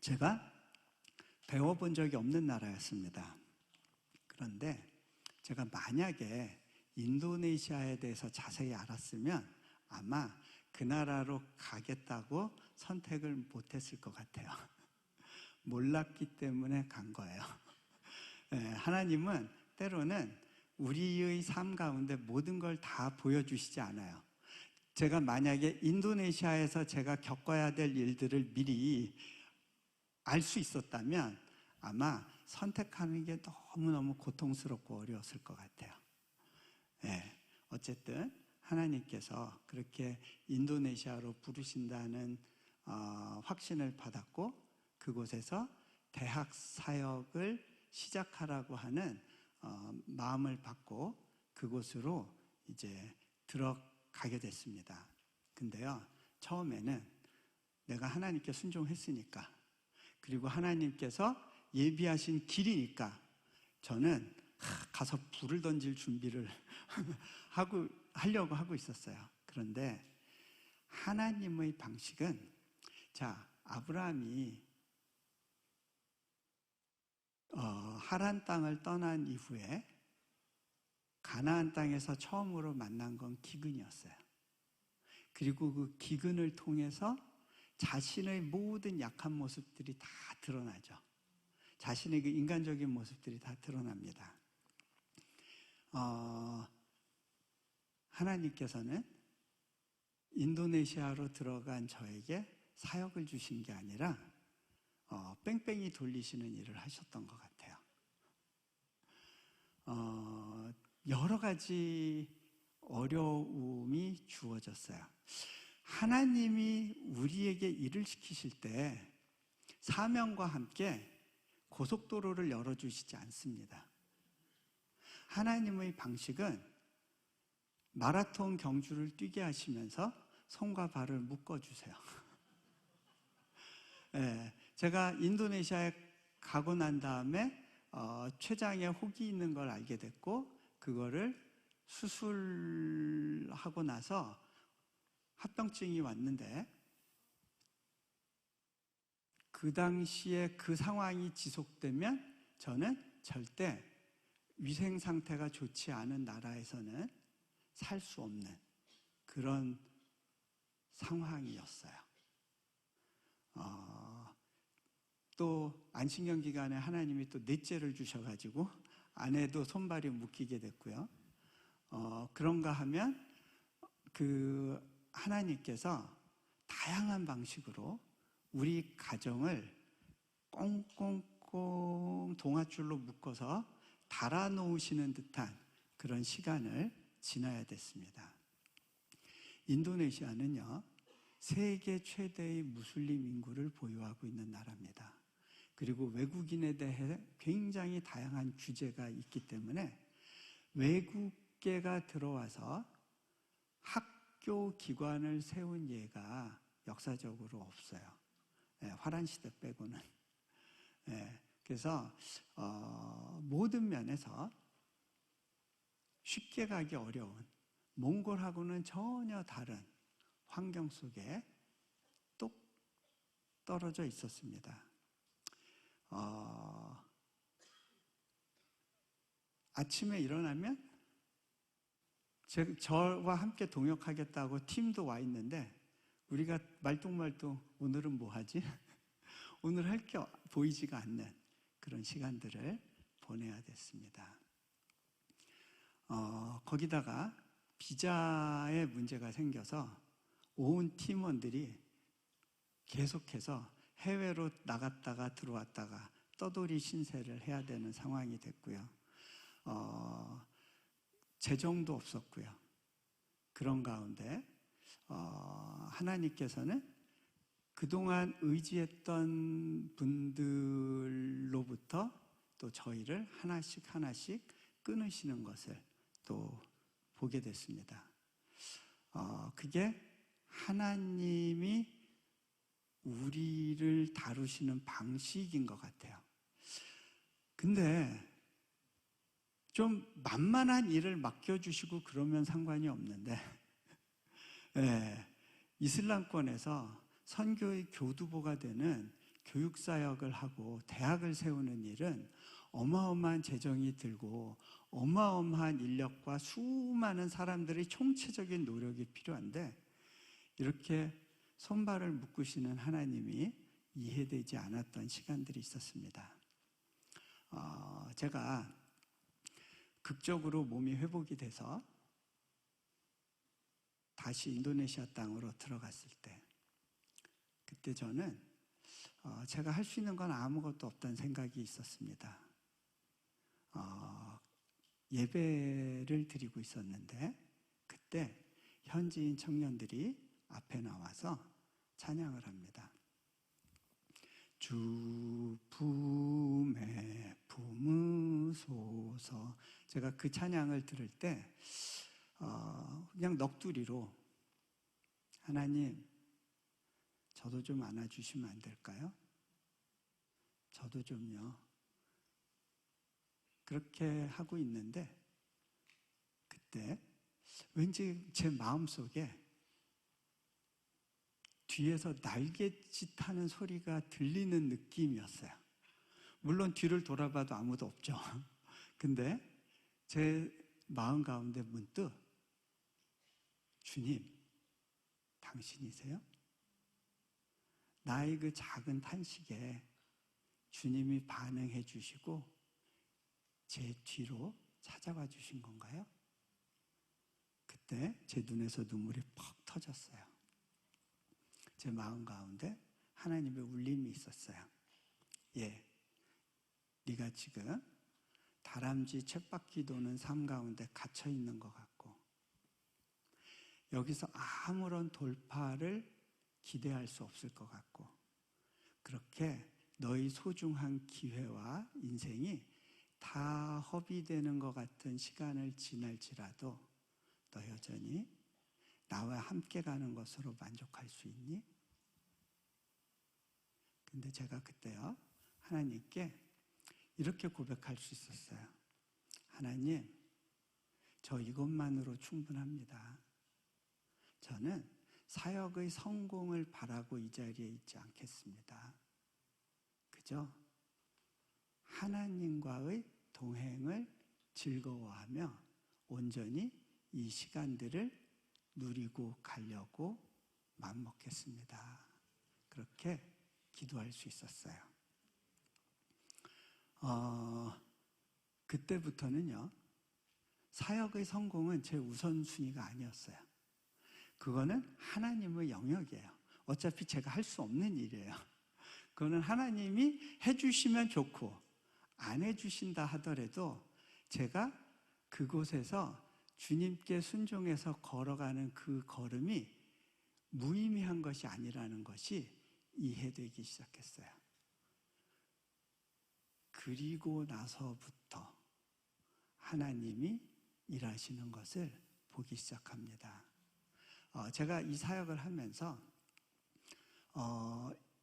제가 배워본 적이 없는 나라였습니다. 그런데 제가 만약에 인도네시아에 대해서 자세히 알았으면 아마 그 나라로 가겠다고 선택을 못했을 것 같아요. 몰랐기 때문에 간 거예요. 하나님은 때로는 우리의 삶 가운데 모든 걸 다 보여주시지 않아요. 제가 만약에 인도네시아에서 제가 겪어야 될 일들을 미리 알 수 있었다면 아마 선택하는 게 너무너무 고통스럽고 어려웠을 것 같아요. 어쨌든 하나님께서 그렇게 인도네시아로 부르신다는 확신을 받았고 그곳에서 대학 사역을 시작하라고 하는 마음을 받고 그곳으로 이제 들어가게 됐습니다. 근데요, 처음에는 내가 하나님께 순종했으니까, 그리고 하나님께서 예비하신 길이니까 저는 가서 불을 던질 준비를 하려고 하고 있었어요. 그런데 하나님의 방식은, 자, 아브라함이 하란 땅을 떠난 이후에 가나안 땅에서 처음으로 만난 건 기근이었어요. 그리고 그 기근을 통해서 자신의 모든 약한 모습들이 다 드러나죠. 자신의 그 인간적인 모습들이 다 드러납니다. 하나님께서는 인도네시아로 들어간 저에게 사역을 주신 게 아니라 뺑뺑이 돌리시는 일을 하셨던 것 같아요. 여러 가지 어려움이 주어졌어요. 하나님이 우리에게 일을 시키실 때 사명과 함께 고속도로를 열어주시지 않습니다. 하나님의 방식은 마라톤 경주를 뛰게 하시면서 손과 발을 묶어주세요. 네, 제가 인도네시아에 가고 난 다음에 췌장에 혹이 있는 걸 알게 됐고, 그거를 수술하고 나서 합병증이 왔는데, 그 당시에 그 상황이 지속되면 저는 절대 위생 상태가 좋지 않은 나라에서는 살 수 없는 그런 상황이었어요. 또 안식년 기간에 하나님이 또 넷째를 주셔가지고 아내도 손발이 묶이게 됐고요. 그런가 하면 그 하나님께서 다양한 방식으로 우리 가정을 꽁꽁꽁 동아줄로 묶어서 달아놓으시는 듯한 그런 시간을 지나야 됐습니다. 인도네시아는요, 세계 최대의 무슬림 인구를 보유하고 있는 나라입니다. 그리고 외국인에 대해 굉장히 다양한 규제가 있기 때문에 외국계가 들어와서 학교 기관을 세운 예가 역사적으로 없어요. 네, 화란 시대 빼고는. 네, 그래서 모든 면에서 쉽게 가기 어려운, 몽골하고는 전혀 다른 환경 속에 뚝 떨어져 있었습니다. 아침에 일어나면 저와 함께 동역하겠다고 팀도 와 있는데 우리가 말똥말똥 오늘은 뭐 하지? 오늘 할 게 보이지가 않는 그런 시간들을 보내야 됐습니다. 거기다가 비자에 문제가 생겨서 온 팀원들이 계속해서 해외로 나갔다가 들어왔다가 떠돌이 신세를 해야 되는 상황이 됐고요. 재정도 없었고요. 그런 가운데 하나님께서는 그동안 의지했던 분들로부터 또 저희를 하나씩 하나씩 끊으시는 것을 또 보게 됐습니다. 그게 하나님이 우리를 다루시는 방식인 것 같아요. 근데 좀 만만한 일을 맡겨주시고 그러면 상관이 없는데, 네, 이슬람권에서 선교의 교두보가 되는 교육사역을 하고 대학을 세우는 일은 어마어마한 재정이 들고 어마어마한 인력과 수많은 사람들의 총체적인 노력이 필요한데, 이렇게 손발을 묶으시는 하나님이 이해되지 않았던 시간들이 있었습니다. 제가 극적으로 몸이 회복이 돼서 다시 인도네시아 땅으로 들어갔을 때, 그때 저는 제가 할 수 있는 건 아무것도 없다는 생각이 있었습니다. 예배를 드리고 있었는데 그때 현지인 청년들이 앞에 나와서 찬양을 합니다. 주 품에 품으 나누소서. 제가 그 찬양을 들을 때 그냥 넋두리로 하나님, 저도 좀 안아주시면 안 될까요? 저도 좀요. 그렇게 하고 있는데 그때 왠지 제 마음속에 뒤에서 날갯짓하는 소리가 들리는 느낌이었어요. 물론 뒤를 돌아봐도 아무도 없죠. 근데 제 마음 가운데 문득 주님, 당신이세요? 나의 그 작은 탄식에 주님이 반응해 주시고 제 뒤로 찾아와 주신 건가요? 그때 제 눈에서 눈물이 퍽 터졌어요. 제 마음 가운데 하나님의 울림이 있었어요. 예, 네가 지금 다람쥐 쳇바퀴 도는 삶 가운데 갇혀 있는 것 같고 여기서 아무런 돌파를 기대할 수 없을 것 같고 그렇게 너희 소중한 기회와 인생이 다 허비되는 것 같은 시간을 지날지라도 너 여전히 나와 함께 가는 것으로 만족할 수 있니? 근데 제가 그때요 하나님께 이렇게 고백할 수 있었어요. 하나님, 저 이것만으로 충분합니다. 저는 사역의 성공을 바라고 이 자리에 있지 않겠습니다. 그저 하나님과의 동행을 즐거워하며 온전히 이 시간들을 누리고 가려고 마음먹겠습니다. 그렇게 기도할 수 있었어요. 그때부터는요, 사역의 성공은 제 우선순위가 아니었어요. 그거는 하나님의 영역이에요. 어차피 제가 할 수 없는 일이에요. 그거는 하나님이 해주시면 좋고 안 해주신다 하더라도 제가 그곳에서 주님께 순종해서 걸어가는 그 걸음이 무의미한 것이 아니라는 것이 이해되기 시작했어요. 그리고 나서부터 하나님이 일하시는 것을 보기 시작합니다. 제가 이 사역을 하면서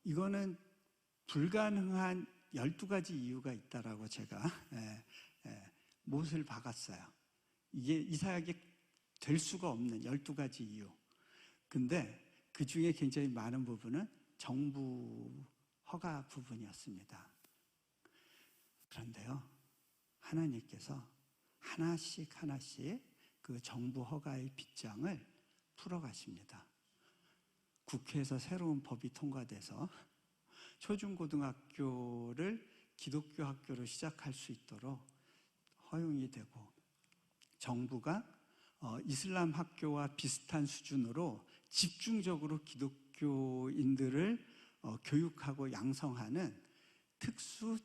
이거는 불가능한 12가지 이유가 있다라고 제가 못을 박았어요. 이게 이 사역이 될 수가 없는 12가지 이유. 근데 그 중에 굉장히 많은 부분은 정부 허가 부분이었습니다. 그런데요, 하나님께서 하나씩 그 정부 허가의 빗장을 풀어가십니다. 국회에서 새로운 법이 통과돼서 초중고등학교를 기독교 학교로 시작할 수 있도록 허용이 되고 정부가 이슬람 학교와 비슷한 수준으로 집중적으로 기독교인들을 교육하고 양성하는 특수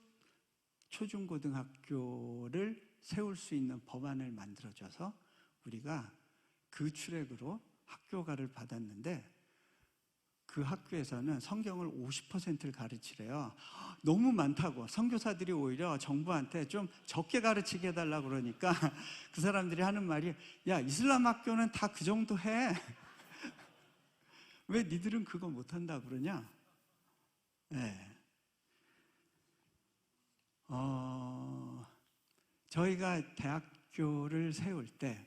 초중고등학교를 세울 수 있는 법안을 만들어줘서 우리가 그 출액으로 학교가를 받았는데 그 학교에서는 성경을 50%를 가르치래요. 너무 많다고. 선교사들이 오히려 정부한테 좀 적게 가르치게 해달라고 그러니까 그 사람들이 하는 말이 야, 이슬람 학교는 다 그 정도 해. 왜 니들은 그거 못한다 그러냐? 네. 저희가 대학교를 세울 때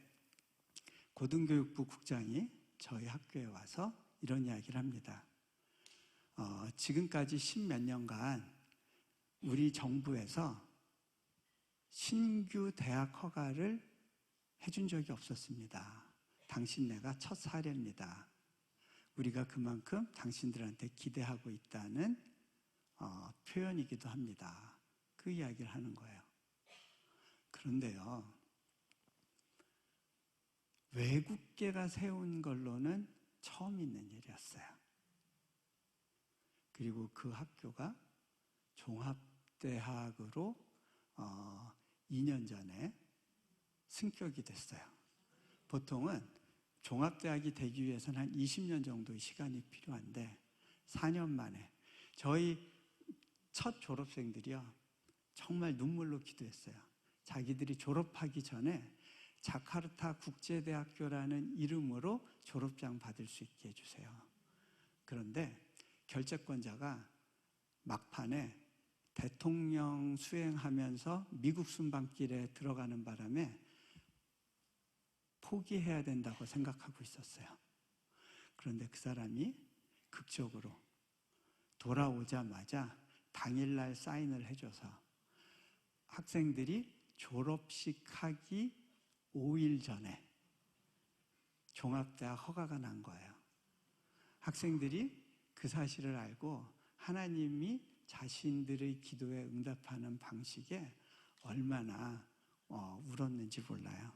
고등교육부 국장이 저희 학교에 와서 이런 이야기를 합니다. 지금까지 10몇 년간 우리 정부에서 신규 대학 허가를 해준 적이 없었습니다. 당신네가 첫 사례입니다. 우리가 그만큼 당신들한테 기대하고 있다는 표현이기도 합니다. 그 이야기를 하는 거예요. 그런데요, 외국계가 세운 걸로는 처음 있는 일이었어요. 그리고 그 학교가 종합대학으로 2년 전에 승격이 됐어요. 보통은 종합대학이 되기 위해서는 한 20년 정도의 시간이 필요한데 4년 만에 저희 첫 졸업생들이요 정말 눈물로 기도했어요. 자기들이 졸업하기 전에 자카르타 국제대학교라는 이름으로 졸업장 받을 수 있게 해주세요. 그런데 결재권자가 막판에 대통령 수행하면서 미국 순방길에 들어가는 바람에 포기해야 된다고 생각하고 있었어요. 그런데 그 사람이 극적으로 돌아오자마자 당일날 사인을 해줘서 학생들이 졸업식 하기 5일 전에 종합대학 허가가 난 거예요. 학생들이 그 사실을 알고 하나님이 자신들의 기도에 응답하는 방식에 얼마나 울었는지 몰라요.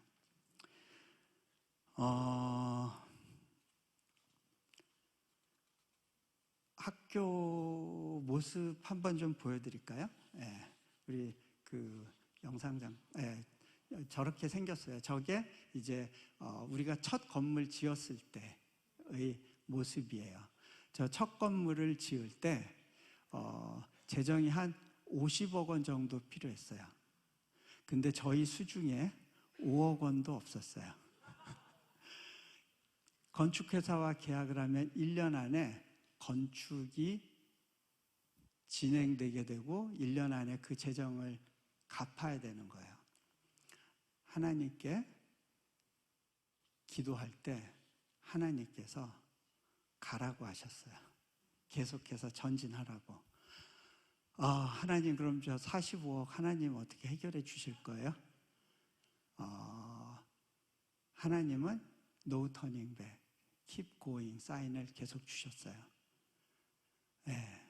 학교 모습 한번 좀 보여드릴까요? 예, 우리 그 영상장, 저렇게 생겼어요. 저게 이제 우리가 첫 건물 지었을 때의 모습이에요. 저 첫 건물을 지을 때 재정이 한 50억 원 정도 필요했어요. 근데 저희 수중에 5억 원도 없었어요. 건축회사와 계약을 하면 1년 안에 건축이 진행되게 되고 1년 안에 그 재정을 갚아야 되는 거예요. 하나님께 기도할 때 하나님께서 가라고 하셨어요. 계속해서 전진하라고. 하나님 그럼 저 45억 하나님 어떻게 해결해 주실 거예요? 하나님은 No turning back, keep going 사인을 계속 주셨어요. 네.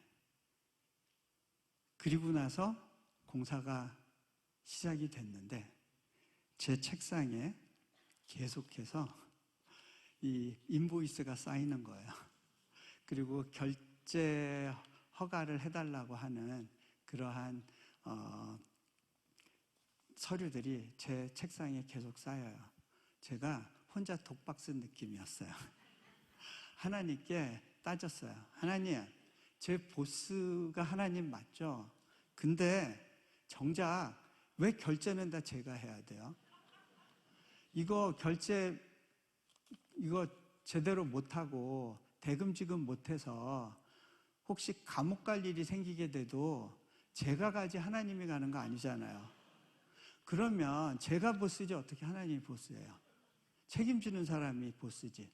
그리고 나서 공사가 시작이 됐는데 제 책상에 계속해서 이 인보이스가 쌓이는 거예요. 그리고 결제 허가를 해달라고 하는 그러한 서류들이 제 책상에 계속 쌓여요. 제가 혼자 독박 쓴 느낌이었어요. 하나님께 따졌어요. 하나님, 제 보스가 하나님 맞죠? 근데 정작 왜 결제는 다 제가 해야 돼요? 이거 결제 이거 제대로 못하고 대금지금 못해서 혹시 감옥 갈 일이 생기게 돼도 제가 가지 하나님이 가는 거 아니잖아요. 그러면 제가 보스지 어떻게 하나님이 보스예요? 책임지는 사람이 보스지.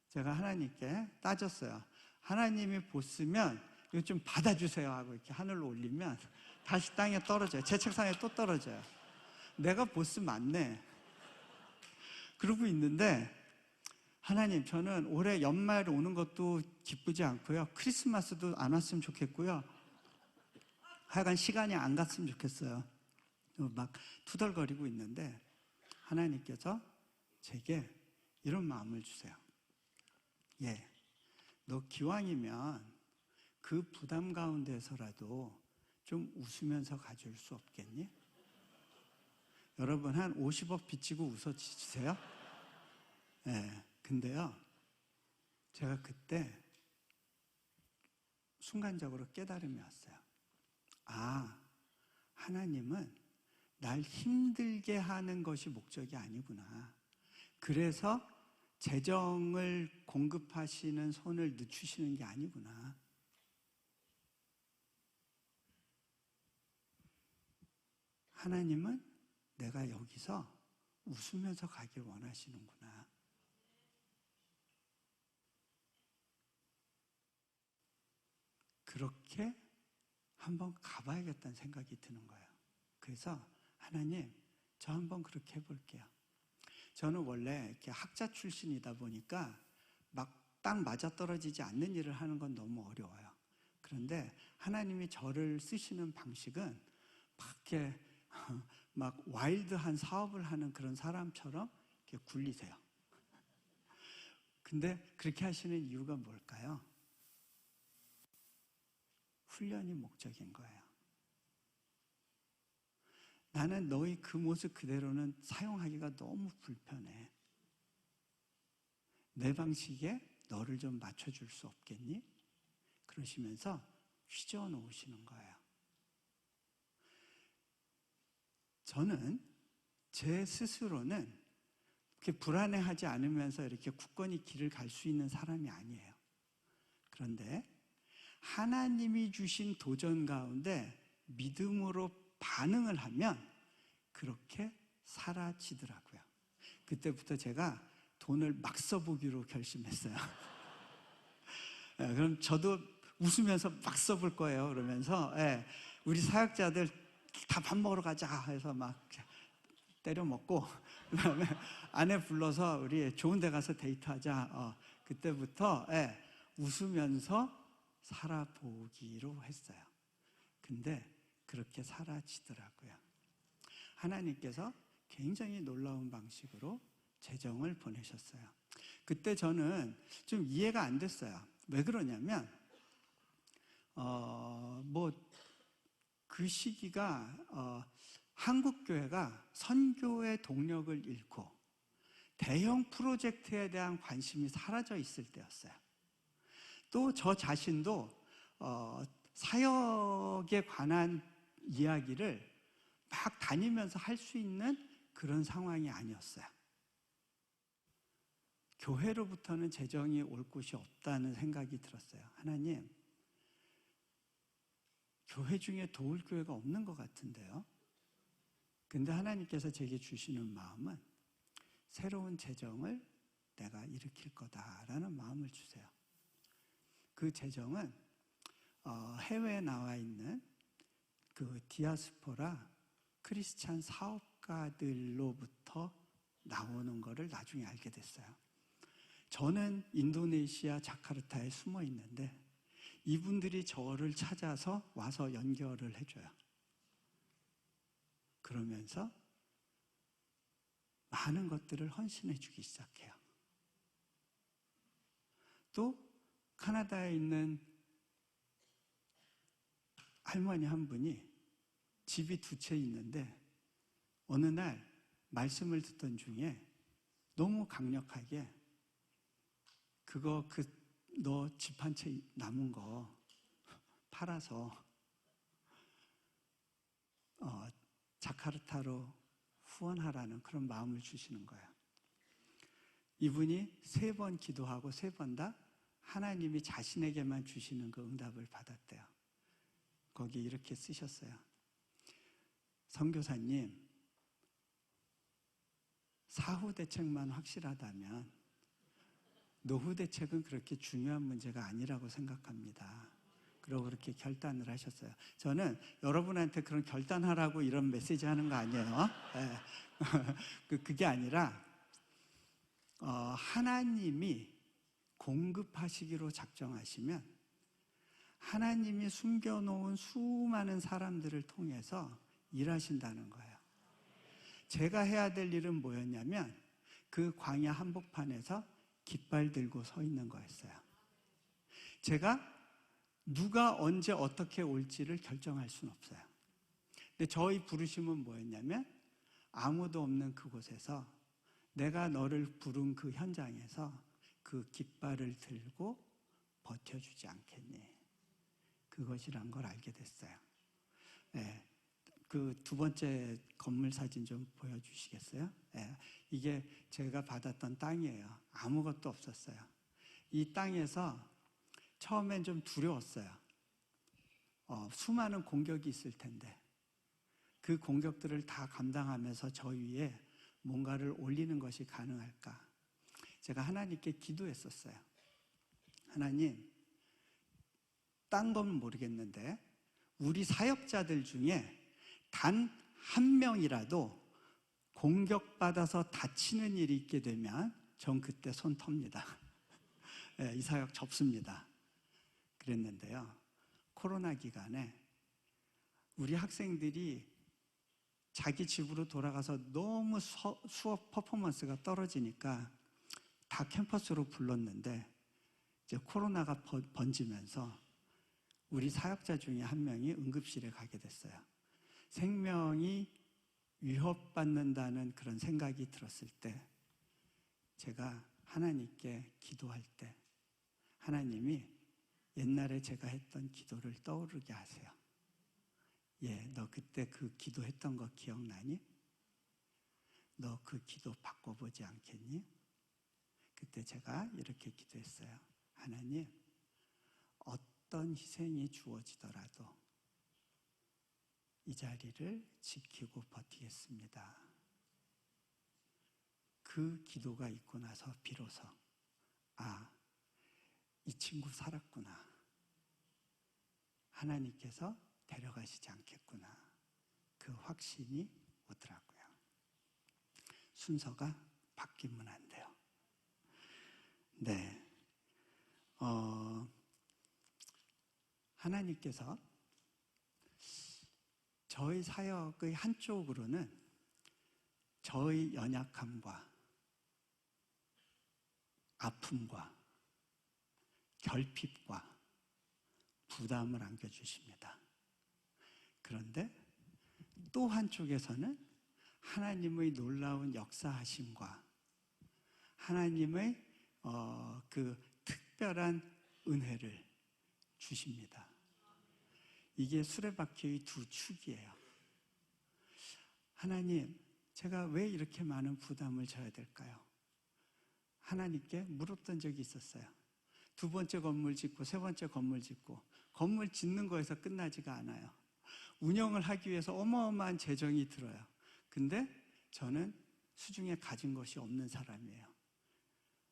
제가 하나님께 따졌어요. 하나님이 보스면 이거 좀 받아주세요 하고 이렇게 하늘로 올리면 다시 땅에 떨어져요. 제 책상에 또 떨어져요. 내가 보스 맞네. 그러고 있는데 하나님, 저는 올해 연말 오는 것도 기쁘지 않고요. 크리스마스도 안 왔으면 좋겠고요. 하여간 시간이 안 갔으면 좋겠어요. 막 투덜거리고 있는데 하나님께서 제게 이런 마음을 주세요. 예, 너 기왕이면 그 부담 가운데서라도 좀 웃으면서 가줄 수 없겠니? 여러분 한 50억 빚지고 웃어주세요. 예, 근데요, 제가 그때 순간적으로 깨달음이 왔어요. 하나님은 날 힘들게 하는 것이 목적이 아니구나. 그래서 재정을 공급하시는 손을 늦추시는 게 아니구나. 하나님은 내가 여기서 웃으면서 가길 원하시는구나. 그렇게 한번 가봐야겠다는 생각이 드는 거예요. 그래서 하나님, 저 한번 그렇게 해볼게요. 저는 원래 이렇게 학자 출신이다 보니까 막 딱 맞아떨어지지 않는 일을 하는 건 너무 어려워요. 그런데 하나님이 저를 쓰시는 방식은 막 이렇게 막 와일드한 사업을 하는 그런 사람처럼 이렇게 굴리세요. 근데 그렇게 하시는 이유가 뭘까요? 훈련이 목적인 거예요. 나는 너의 그 모습 그대로는 사용하기가 너무 불편해. 내 방식에 너를 좀 맞춰줄 수 없겠니? 그러시면서 휘저어 놓으시는 거예요. 저는 제 스스로는 그렇게 불안해하지 않으면서 이렇게 굳건히 길을 갈 수 있는 사람이 아니에요. 그런데 하나님이 주신 도전 가운데 믿음으로 반응을 하면 그렇게 사라지더라고요. 그때부터 제가 돈을 막 써보기로 결심했어요. 그럼 저도 웃으면서 막 써볼 거예요. 그러면서 우리 사역자들 다 밥 먹으러 가자 해서 막 때려 먹고, 그다음에 아내 불러서 우리 좋은 데 가서 데이트하자. 그때부터 웃으면서 살아보기로 했어요. 근데 그렇게 사라지더라고요. 하나님께서 굉장히 놀라운 방식으로 재정을 보내셨어요. 그때 저는 좀 이해가 안 됐어요. 왜 그러냐면 그 시기가 한국교회가 선교의 동력을 잃고 대형 프로젝트에 대한 관심이 사라져 있을 때였어요. 또 저 자신도 사역에 관한 이야기를 막 다니면서 할 수 있는 그런 상황이 아니었어요. 교회로부터는 재정이 올 곳이 없다는 생각이 들었어요. 하나님, 교회 중에 도울 교회가 없는 것 같은데요. 근데 하나님께서 제게 주시는 마음은 새로운 재정을 내가 일으킬 거다라는 마음을 주세요. 그 재정은 해외에 나와 있는 그 디아스포라 크리스찬 사업가들로부터 나오는 것을 나중에 알게 됐어요. 저는 인도네시아 자카르타에 숨어 있는데 이분들이 저를 찾아서 와서 연결을 해줘요. 그러면서 많은 것들을 헌신해 주기 시작해요. 또 카나다에 있는 할머니 한 분이 집이 2채 있는데 어느 날 말씀을 듣던 중에 너무 강력하게 너 집 한 채 남은 거 팔아서 자카르타로 후원하라는 그런 마음을 주시는 거예요. 이분이 3번 기도하고 3번 다 하나님이 자신에게만 주시는 그 응답을 받았대요. 거기 이렇게 쓰셨어요. 선교사님, 사후 대책만 확실하다면 노후 대책은 그렇게 중요한 문제가 아니라고 생각합니다. 그러고 그렇게 결단을 하셨어요. 저는 여러분한테 그런 결단하라고 이런 메시지 하는 거 아니에요. 그게 아니라 하나님이 공급하시기로 작정하시면 하나님이 숨겨놓은 수많은 사람들을 통해서 일하신다는 거예요. 제가 해야 될 일은 뭐였냐면 그 광야 한복판에서 깃발 들고 서 있는 거였어요. 제가 누가 언제 어떻게 올지를 결정할 수는 없어요. 근데 저희 부르심은 뭐였냐면 아무도 없는 그곳에서 내가 너를 부른 그 현장에서 그 깃발을 들고 버텨주지 않겠니? 그것이란 걸 알게 됐어요. 그 2번째 건물 사진 좀 보여주시겠어요? 이게 제가 받았던 땅이에요. 아무것도 없었어요. 이 땅에서 처음엔 좀 두려웠어요. 수많은 공격이 있을 텐데 그 공격들을 다 감당하면서 저 위에 뭔가를 올리는 것이 가능할까? 제가 하나님께 기도했었어요. 하나님, 딴 건 모르겠는데 우리 사역자들 중에 단 한 명이라도 공격받아서 다치는 일이 있게 되면 전 그때 손 텁니다. 이 사역 접습니다. 그랬는데요. 코로나 기간에 우리 학생들이 자기 집으로 돌아가서 너무 수업 퍼포먼스가 떨어지니까 다 캠퍼스로 불렀는데 이제 코로나가 번지면서 우리 사역자 중에 한 명이 응급실에 가게 됐어요. 생명이 위협받는다는 그런 생각이 들었을 때 제가 하나님께 기도할 때 하나님이 옛날에 제가 했던 기도를 떠오르게 하세요. 예, 너 그때 그 기도했던 거 기억나니? 너 그 기도 바꿔보지 않겠니? 그때 제가 이렇게 기도했어요. 하나님, 어떤 희생이 주어지더라도 이 자리를 지키고 버티겠습니다. 그 기도가 있고 나서 비로소 이 친구 살았구나. 하나님께서 데려가시지 않겠구나. 그 확신이 오더라고요. 순서가 바뀌면 안 돼요. 네. 하나님께서 저희 사역의 한쪽으로는 저의 연약함과 아픔과 결핍과 부담을 안겨주십니다. 그런데 또 한쪽에서는 하나님의 놀라운 역사하심과 하나님의 그 특별한 은혜를 주십니다. 이게 수레바퀴의 두 축이에요. 하나님, 제가 왜 이렇게 많은 부담을 져야 될까요? 하나님께 물었던 적이 있었어요. 두 번째 건물 짓고 세 번째 건물 짓고 건물 짓는 거에서 끝나지가 않아요. 운영을 하기 위해서 어마어마한 재정이 들어요. 근데 저는 수중에 가진 것이 없는 사람이에요.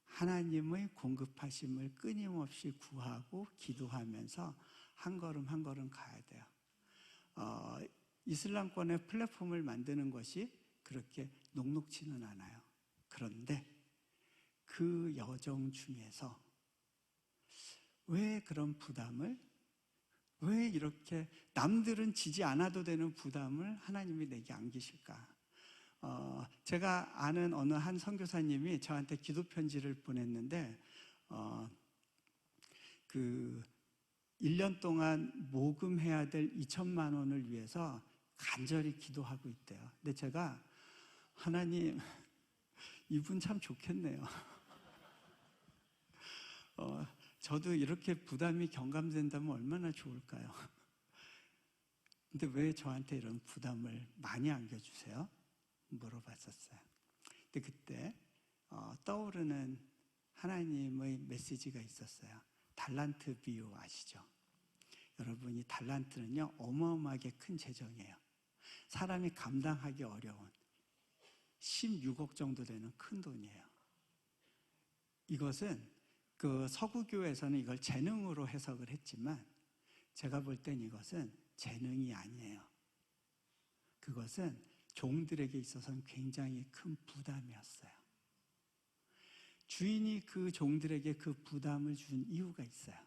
하나님의 공급하심을 끊임없이 구하고 기도하면서 한 걸음 한 걸음 가야 돼요. 이슬람권의 플랫폼을 만드는 것이 그렇게 녹록지는 않아요. 그런데 그 여정 중에서 왜 그런 부담을, 왜 이렇게 남들은 지지 않아도 되는 부담을 하나님이 내게 안기실까? 제가 아는 어느 한 선교사님이 저한테 기도 편지를 보냈는데, 그 1년 동안 모금해야 될 2천만 원을 위해서 간절히 기도하고 있대요. 근데 제가 하나님, 이분 참 좋겠네요. 저도 이렇게 부담이 경감된다면 얼마나 좋을까요? 근데 왜 저한테 이런 부담을 많이 안겨주세요? 물어봤었어요. 근데 그때 떠오르는 하나님의 메시지가 있었어요. 달란트 비유 아시죠? 여러분, 이 달란트는요, 어마어마하게 큰 재정이에요. 사람이 감당하기 어려운 16억 정도 되는 큰 돈이에요. 이것은 그 서구교에서는 이걸 재능으로 해석을 했지만 제가 볼 땐 이것은 재능이 아니에요. 그것은 종들에게 있어서는 굉장히 큰 부담이었어요. 주인이 그 종들에게 그 부담을 준 이유가 있어요.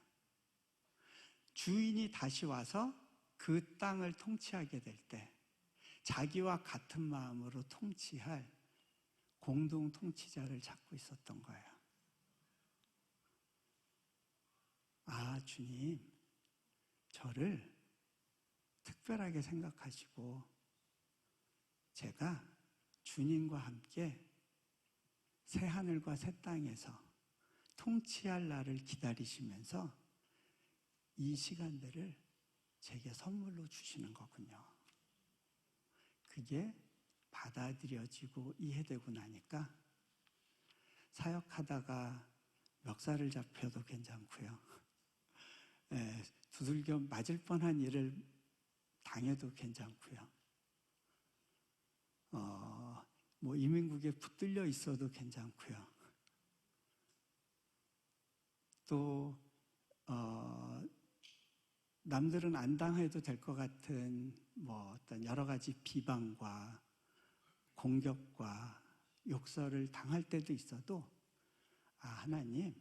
주인이 다시 와서 그 땅을 통치하게 될 때 자기와 같은 마음으로 통치할 공동 통치자를 찾고 있었던 거예요. 주님, 저를 특별하게 생각하시고 제가 주님과 함께 새 하늘과 새 땅에서 통치할 날을 기다리시면서 이 시간들을 제게 선물로 주시는 거군요. 그게 받아들여지고 이해되고 나니까 사역하다가 멱살을 잡혀도 괜찮고요. 두들겨 맞을 뻔한 일을 당해도 괜찮고요. 이민국에 붙들려 있어도 괜찮고요. 또 남들은 안 당해도 될 것 같은 어떤 여러 가지 비방과 공격과 욕설을 당할 때도 있어도 하나님,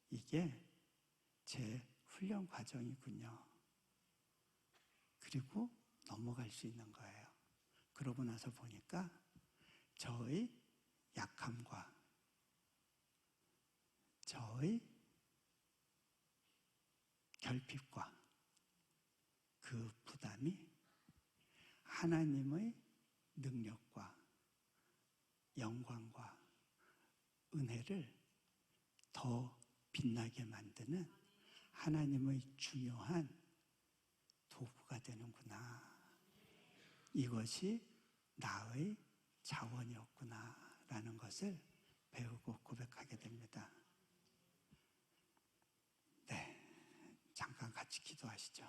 이게 제 훈련 과정이군요. 그리고 넘어갈 수 있는 거예요. 그러고 나서 보니까 저의 약함과 저의 결핍과 그 부담이 하나님의 능력과 영광과 은혜를 더 빛나게 만드는 하나님의 중요한 도구가 되는구나. 이것이 나의 자원이었구나 라는 것을 배우고 고백하게 됩니다. 네, 잠깐 같이 기도하시죠.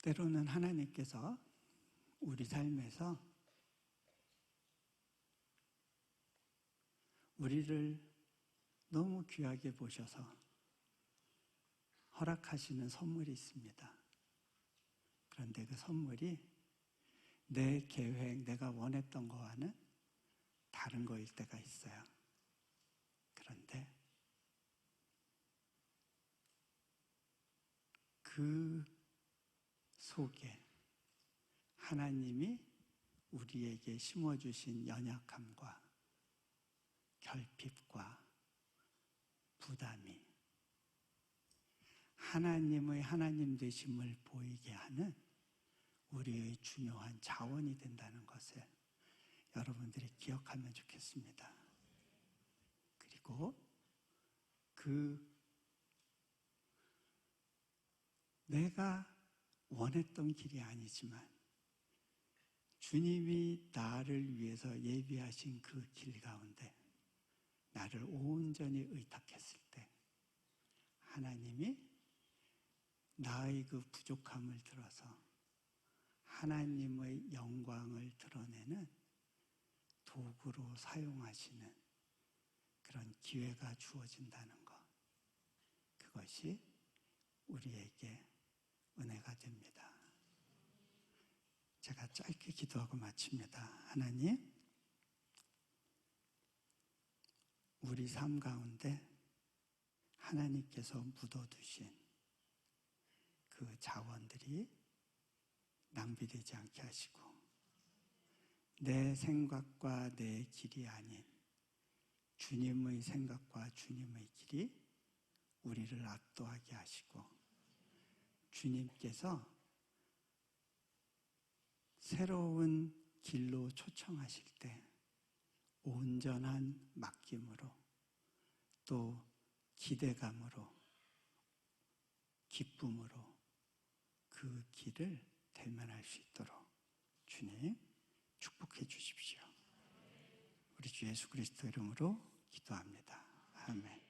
때로는 하나님께서 우리 삶에서 우리를 너무 귀하게 보셔서 허락하시는 선물이 있습니다. 그런데 그 선물이 내 계획, 내가 원했던 거와는 다른 거일 때가 있어요. 그런데 그 속에 하나님이 우리에게 심어주신 연약함과 결핍과 부담이 하나님의 하나님 되심을 보이게 하는 우리의 중요한 자원이 된다는 것을 여러분들이 기억하면 좋겠습니다. 그리고 내가 원했던 길이 아니지만 주님이 나를 위해서 예비하신 그 길 가운데 나를 온전히 의탁했을 때 하나님이 나의 그 부족함을 들어서 하나님의 영광을 드러내는 도구로 사용하시는 그런 기회가 주어진다는 것. 그것이 우리에게 은혜가 됩니다. 제가 짧게 기도하고 마칩니다. 하나님, 우리 삶 가운데 하나님께서 묻어두신 그 자원들이 낭비되지 않게 하시고 내 생각과 내 길이 아닌 주님의 생각과 주님의 길이 우리를 압도하게 하시고 주님께서 새로운 길로 초청하실 때 온전한 맡김으로 또 기대감으로 기쁨으로 그 길을 대면할 수 있도록 주님 축복해 주십시오. 우리 주 예수 그리스도 이름으로 기도합니다. 아멘.